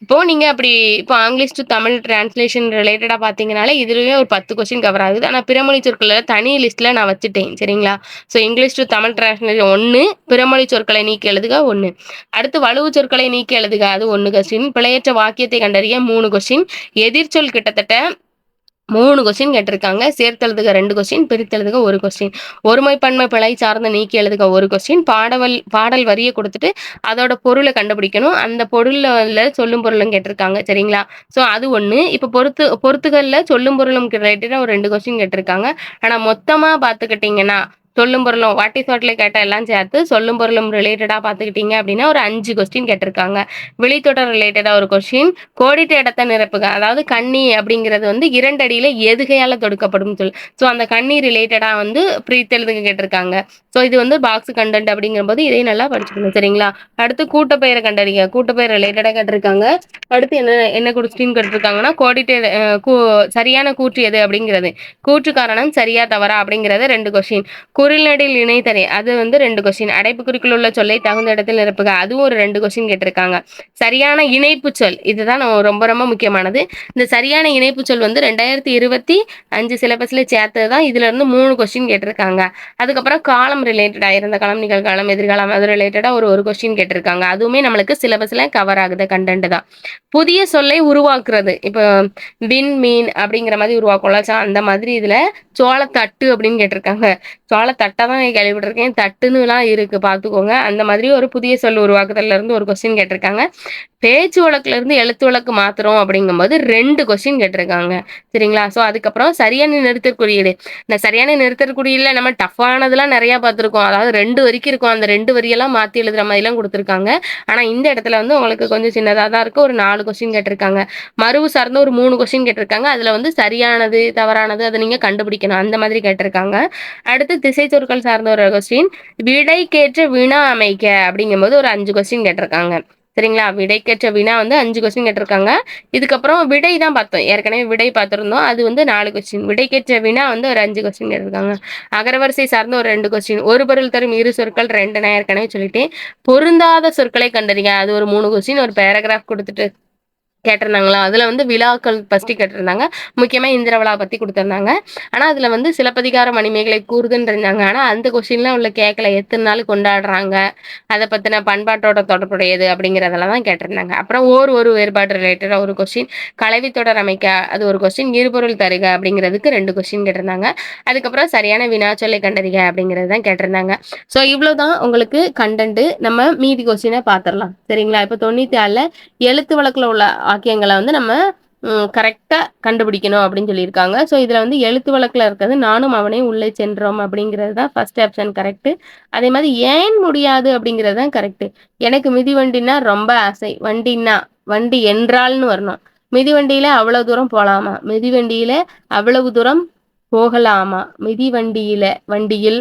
இப்போ நீங்க அப்படி இப்போ இங்கிலீஷ் டு தமிழ் டிரான்ஸ்லேஷன் ரிலேட்டடா பாத்தீங்கன்னாலே இதுலயே ஒரு 10 கொஸ்டின் கவர் ஆகுது. ஆனா பிறமொழி சொற்களை தனி லிஸ்ட்ல நான் வச்சுட்டேன். சரிங்களா? So English to Tamil translation 1, பிறமொழி சொற்களை நீக்கி எழுதுக 1. அடுத்து வலுவு சொற்களை நீக்கி எழுதுக அது 1 கொஸ்டின். பிழையற்ற வாக்கியத்தை கண்டறிய 3 கொஸ்டின். எதிர்ச்சொல் கிட்டத்தட்ட 3 கொஸ்டின் கேட்டிருக்காங்க. சேர்த்தெழுதுக 2 கொஸ்டின், பிரித்தெழுதுக 1 கொஸ்டின். ஒருமைப்பன்மை பிழை சார்ந்த நீக்கி எழுதுக 1 கொஸ்டின். பாடல் வரிய கொடுத்துட்டு அதோட பொருளை கண்டுபிடிக்கணும். அந்த பொருள்ல சொல்லும் பொருளும் கேட்டிருக்காங்க. சரிங்களா? ஸோ அது 1. இப்போ பொறுத்துகள்ல சொல்லும் பொருளும் ரிலேட்டடா ஒரு 2 கொஸ்டின் கேட்டிருக்காங்க. ஆனா மொத்தமா பார்த்துக்கிட்டீங்கன்னா சொல்லும் பொருளும் வாட் இஸ் வாட்ல கேட்ட எல்லாம் சேர்த்து சொல்லும் பொருளும் ரிலேட்டடா பார்த்துக்கிட்டீங்க அப்படின்னா ஒரு 5 கொஸ்டின் கேட்டிருக்காங்க. விழித்தொடர் ரிலேட்டடா ஒரு கொஸ்டின். கோடிட்ட இடத்தை நிரப்புக அதாவது கண்ணி அப்படிங்கிறது வந்து 2 அடியில எதுகையால தொடுக்கப்படும் சொல். ஸோ அந்த கண்ணி ரிலேட்டடா வந்து பிரித்தெழுதுக கேட்டிருக்காங்க. ஸோ இது வந்து பாக்ஸ் கண்டென்ட் அப்படிங்கும்போது இதையும் நல்லா படிச்சுக்கணும். சரிங்களா? அடுத்து கூட்டப்பெயரை கண்டறிக கூட்டப்பெயர் ரிலேட்டடா கேட்டிருக்காங்க. அடுத்து என்ன கொஸ்டின் கேட்டிருக்காங்கன்னா சரியான கூற்று எது அப்படிங்கிறது கூற்று காரணம் சரியா தவறா அப்படிங்கிறது 2 கொஸ்டின். குறில்நெடில் இணைத்தரை அது வந்து 2 கொஸ்டின். அடைப்புக்குறிக்குள் உள்ள சொல்லை தகுந்த இடத்தில் நிரப்புக அதுவும் ஒரு 2 கொஸ்டின் கேட்டிருக்காங்க. சரியான இணைப்பு சொல் இதுதான் ரொம்ப ரொம்ப முக்கியமானது. இந்த சரியான இணைப்பு சொல் வந்து 2025 சிலபஸ்ல சேர்த்தது தான். இதுல இருந்து 3 கொஸ்டின் கேட்டிருக்காங்க. அதுக்கப்புறம் காலம் ரிலேட்டடா இறந்த காலம் நிகழ்காலம் எதிர்காலம் அது ரிலேட்டடா ஒரு கொஸ்டின் கேட்டிருக்காங்க. அதுவுமே நம்மளுக்கு சிலபஸ்ல கவர் ஆகுது கண்டென்ட் தான். புதிய சொல்லை உருவாக்குறது இப்போ வின் மீன் அப்படிங்கிற மாதிரி உருவாக்கும்ல அந்த மாதிரி இதுல சோளத்தட்டு அப்படின்னு கேட்டிருக்காங்க. சோளத்தட்டை தான் கேள்விப்பட்டிருக்கேன். தட்டுன்னுலாம் இருக்கு பார்த்துக்கோங்க. அந்த மாதிரி ஒரு புதிய சொல் உருவாக்குதல்ல இருந்து ஒரு கொஸ்டின் கேட்டிருக்காங்க. பேச்சு வழக்குல இருந்து எழுத்து வழக்கு மாத்திரம் அப்படிங்கும்போது 2 கொஸ்டின் கேட்டிருக்காங்க. சரிங்களா? ஸோ அதுக்கப்புறம் சரியான நிறுத்தற் குறியீடு. இந்த சரியான நிறுத்தற் குறியீடுல நம்ம டஃப்பானதெல்லாம் நிறைய பார்த்துருக்கோம். அதாவது 2 வரிக்கு இருக்கும். அந்த 2 வரியெல்லாம் மாத்தி எழுதுற மாதிரிலாம் கொடுத்துருக்காங்க. ஆனா இந்த இடத்துல வந்து உங்களுக்கு கொஞ்சம் சின்னதாக தான் இருக்கு. ஒரு 4 கொஸ்டின் கேட்டிருக்காங்க. மரபு சார்ந்த ஒரு 3 கொஸ்டின் கேட்டிருக்காங்க. அதுல வந்து சரியானது தவறானது அதை நீங்க கண்டுபிடிக்கணும். அந்த மாதிரி கேட்டிருக்காங்க. அடுத்து திசை சொற்கள் சார்ந்த ஒரு கொஸ்டின். விடைக்கேற்ற வினா அமைக்க அப்படிங்கும்போது ஒரு 5 கொஸ்டின் கேட்டிருக்காங்க. சரிங்களா? விடைக்கேற்ற வினா வந்து 5 கொஸ்டின் கேட்டிருக்காங்க. இதுக்கப்புறம் விடை தான் பார்த்தோம். ஏற்கனவே விடை பார்த்திருந்தோம். அது வந்து 4 கொஸ்டின். விடைக்கேற்ற வினா வந்து ஒரு 5 கொஸ்டின் கேட்டிருக்காங்க. அகரவரிசை சார்ந்த ஒரு 2 கொஸ்டின். ஒரு பொருள் தரும் இரு சொற்கள் 2 நான் ஏற்கனவே சொல்லிட்டேன். பொருந்தாத சொற்களை கண்டறிங்க அது ஒரு 3 கொஸ்டின். ஒரு பேராகிராஃப் கொடுத்துட்டு கேட்டிருந்தாங்களா அதுல வந்து விழாக்கள் ஃபர்ஸ்ட் கேட்டிருந்தாங்க. முக்கியமா இந்திர விழா பத்தி கொடுத்திருந்தாங்க. ஆனா அதுல வந்து சிலப்பதிகார மணிமேகலை கூறுதுன்னு இருந்தாங்க. ஆனா அந்த கொஸ்டின்லாம் உள்ள கேட்கல. எத்தனை நாள் கொண்டாடுறாங்க அதை பத்தின பண்பாட்டோட தொடர்புடையது அப்படிங்கிறதெல்லாம் தான் கேட்டிருந்தாங்க. அப்புறம் ஒரு வேறுபாடு ரிலேட்டடா ஒரு கொஸ்டின். கலவி தொடர் அமைக்க அது ஒரு கொஸ்டின். இருபொருள் தருக அப்படிங்கிறதுக்கு 2 கொஸ்டின் கேட்டிருந்தாங்க. அதுக்கப்புறம் சரியான வினாச்சொல்லை கண்டறிக அப்படிங்கிறது தான் கேட்டிருந்தாங்க. ஸோ இவ்வளவுதான் உங்களுக்கு கண்டென்ட். நம்ம மீதி கொஸ்டினை பார்த்துடலாம். சரிங்களா? இப்போ 94ல எழுத்து வழக்குல உள்ள வாக்கியங்களை வந்து நம்ம கரெக்டா கண்டுபிடிக்கணும் அப்படின்னு சொல்லியிருக்காங்க. ஸோ இதுல வந்து எழுத்து வழக்குல இருக்கிறது நானும் அவனே உள்ளே சென்றோம் அப்படிங்கிறது தான் ஃபர்ஸ்ட் ஆப்ஷன் கரெக்ட். அதே மாதிரி ஏன் முடியாது அப்படிங்கிறது தான் கரெக்ட். எனக்கு மிதிவண்டினா ரொம்ப ஆசை. வண்டி என்றால்னு வரணும். மிதிவண்டியில அவ்வளவு தூரம் போலாமா? மிதிவண்டியில அவ்வளவு தூரம் போகலாமா? வண்டியில்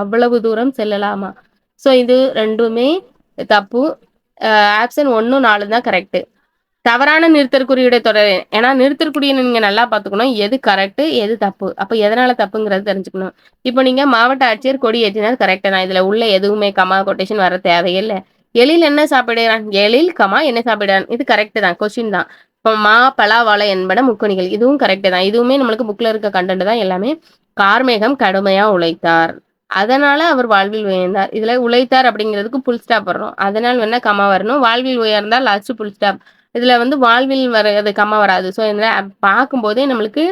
அவ்வளவு தூரம் செல்லலாமா? ஸோ இது ரெண்டுமே தப்பு. ஆப்ஷன் 1, 4 தான் கரெக்ட். தவறான நிறுத்தற்குறியுடைய தொடர். ஏன்னா நிறுத்தற்குறியை நீங்க நல்லா பார்த்துக்கணும். எது கரெக்ட் எது தப்பு. அப்ப எதனால தப்புங்கிறது தெரிஞ்சுக்கணும். இப்போ நீங்க மாவட்ட ஆட்சியர் கொடி ஏற்றினார் கரெக்ட் தான். இதுல உள்ள எதுவுமே கமா கொட்டேஷன் வர தேவையில்லை. எழில் என்ன சாப்பிடுறான்? எழில் கமா என்ன சாப்பிடுறான்? இது கரெக்ட் தான். கொஸ்டின் தான். இப்போ மா பலா வாழை என்பன முக்கணிகள். இதுவும் கரெக்ட் தான். இதுவுமே நம்மளுக்கு புக்ல இருக்க கண்டென்ட் தான் எல்லாமே. கார்மேகம் கடுமையா உழைத்தார். அதனால அவர் வாழ்வில் உயர்ந்தார். இதுல உழைத்தார் அப்படிங்கிறதுக்கு புல் ஸ்டாப் வரணும். அதனால் வேணா கமா வரணும். வாழ்வில் உயர்ந்தால் லாஸ்ட் புல் ஸ்டாப். இதுல வந்து வாழ்வில் வர்றது கம்மா வராது. ஸோ இந்த பார்க்கும்போதே நம்மளுக்கு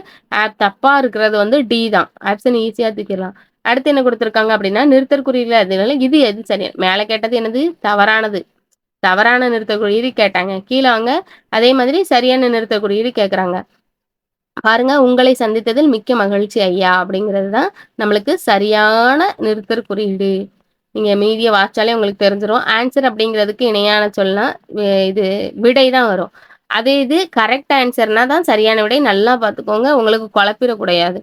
தப்பா இருக்கிறது வந்து டி தான். ஆப்ஷன் ஈஸியா தூக்கிடலாம். அடுத்து என்ன குடுத்துருக்காங்க அப்படின்னா, நிறுத்தற்குறியில அதனால இது எது சரி? மேல கேட்டது என்னது? தவறானது. தவறான நிறுத்தற்குறியீடு கேட்டாங்க. கீழ வாங்க, அதே மாதிரி சரியான நிறுத்தற்குறியீடு கேட்கறாங்க. பாருங்க, "உங்களை சந்தித்ததில் மிக்க மகிழ்ச்சி ஐயா" அப்படிங்கிறது தான் நம்மளுக்கு சரியான நிறுத்தற் குறியீடு. நீங்க மீதிய வாசிச்சாலே உங்களுக்கு தெரிஞ்சிரும். ஆன்சர் அப்படிங்கிறதுக்கு இணையான சொல்னா, இது விடை தான் வரும். அதே இது கரெக்ட் ஆன்சர்னா தான் சரியான விடை. நல்லா பார்த்துக்கோங்க. உங்களுக்கு குழப்பிறக்கூடாது.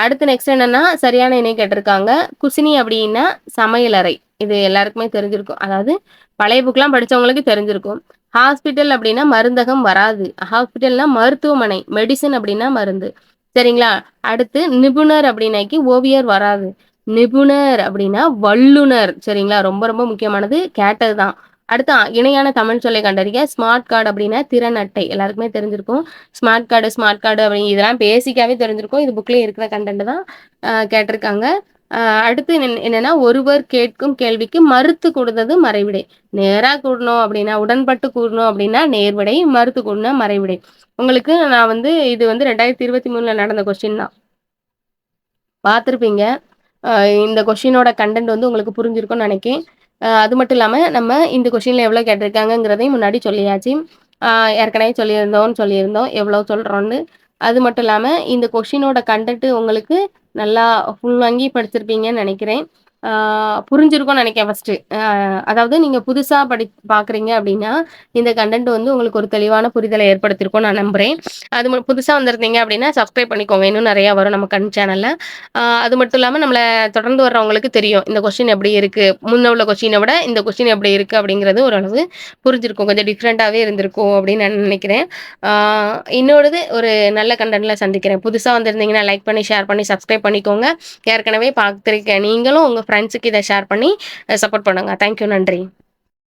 அடுத்து நெக்ஸ்ட் என்னன்னா, சரியான இணை கேட்டிருக்காங்க. குசினி அப்படின்னா சமையலறை. இது எல்லாருக்குமே தெரிஞ்சிருக்கும். அதாவது பழைய புக்லாம் படிச்சவங்களுக்கு தெரிஞ்சிருக்கும். ஹாஸ்பிட்டல் அப்படின்னா மருந்தகம் வராது. ஹாஸ்பிட்டல்னா மருத்துவமனை. மெடிசின் அப்படின்னா மருந்து. சரிங்களா? அடுத்து நிபுணர் அப்படின்னாக்கி ஓவியர் வராது. நிபுணர் அப்படின்னா வல்லுனர். சரிங்களா? ரொம்ப ரொம்ப முக்கியமானது. கேட்டது தான். அடுத்து இணையான தமிழ் சொல்லை கண்டறிக. ஸ்மார்ட் கார்டு அப்படின்னா திறன் அட்டை. எல்லாருக்குமே தெரிஞ்சிருக்கும். ஸ்மார்ட் கார்டு அப்படி இதெல்லாம் பேசிக்காவே தெரிஞ்சிருக்கும். இது புக்லயே இருக்கிற கன்டென்ட் தான் கேட்டிருக்காங்க. அடுத்து என்னன்னா, ஒருவர் கேட்கும் கேள்விக்கு மறுத்து கூறுவது மறைவிடை. நேரா கூறணும் அப்படின்னா, உடன்பட்டு கூறணும் அப்படின்னா நேர்விடை, மறுத்து கூறுனா மறைவிடை. உங்களுக்கு நான் வந்து இது வந்து 2023ல நடந்த கொஸ்டின் தான். பார்த்துருப்பீங்க. அ இந்த கொஸ்டினோட கன்டென்ட் வந்து உங்களுக்கு புரிஞ்சிருக்கும்னு நெனைக்கேன். அது மட்டும் இல்லாம, நம்ம இந்த கொஸ்டின்ல எவ்வளோ கேட்டிருக்காங்கங்கிறதையும் முன்னாடி சொல்லியாச்சு. அ ஏற்கனவே சொல்லியிருந்தோம். எவ்வளோ சொல்றோம்ன்னு. அது மட்டும் இல்லாம, இந்த கொஸ்டினோட கன்டென்ட் உங்களுக்கு நல்லா ஃபுல் வாங்கி படிச்சிருப்பீங்கன்னு நெனைக்கிறேன். ஆ புரிஞ்சிருக்கும்னு நெனைக்கிறேன் ஃபர்ஸ்ட்டு. அதாவது நீங்க புதுசா பார்க்குறீங்க அப்படின்னா, இந்த கன்டென்ட் வந்து உங்களுக்கு ஒரு தெளிவான புரிதலை ஏற்படுத்தியிருக்கும்னு நான் நம்புறேன். அது புதுசா வந்திருந்தீங்க அப்படின்னா, சப்ஸ்கிரைப் பண்ணிக்கோங்க. இன்னும் நெறையா வரும் நம்ம சேனல்ல. அது மட்டும் இல்லாம நம்மள தொடர்ந்து வர்றவங்களுக்கு தெரியும். இந்த கொஸ்டின் எப்படி இருக்கு? முன்ன உள்ள கொஸ்டின விட இந்த கொஸ்டின் எப்படி இருக்கு? அப்படிங்கிறது ஓரளவு புரிஞ்சிருக்கும். கொஞ்சம் டிஃப்ரெண்ட்டாவே இருந்திருக்கும் அப்படின்னு நான் நினைக்கிறேன். ஆ இன்னொருது ஒரு நல்ல கன்டென்ட்ல சந்திக்கிறேன். புதுசா வந்திருந்தீங்கன்னா லைக் பண்ணி, ஷேர் பண்ணி, சப்ஸ்கிரைப் பண்ணிக்கோங்க. ஏற்கனவே பார்த்திருக்க நீங்களும் உங்க ஃப்ரெண்ட்ஸுக்கு இத ஷேர் பண்ணி சப்போர்ட் பண்ணுங்க. Thank you. நன்றி.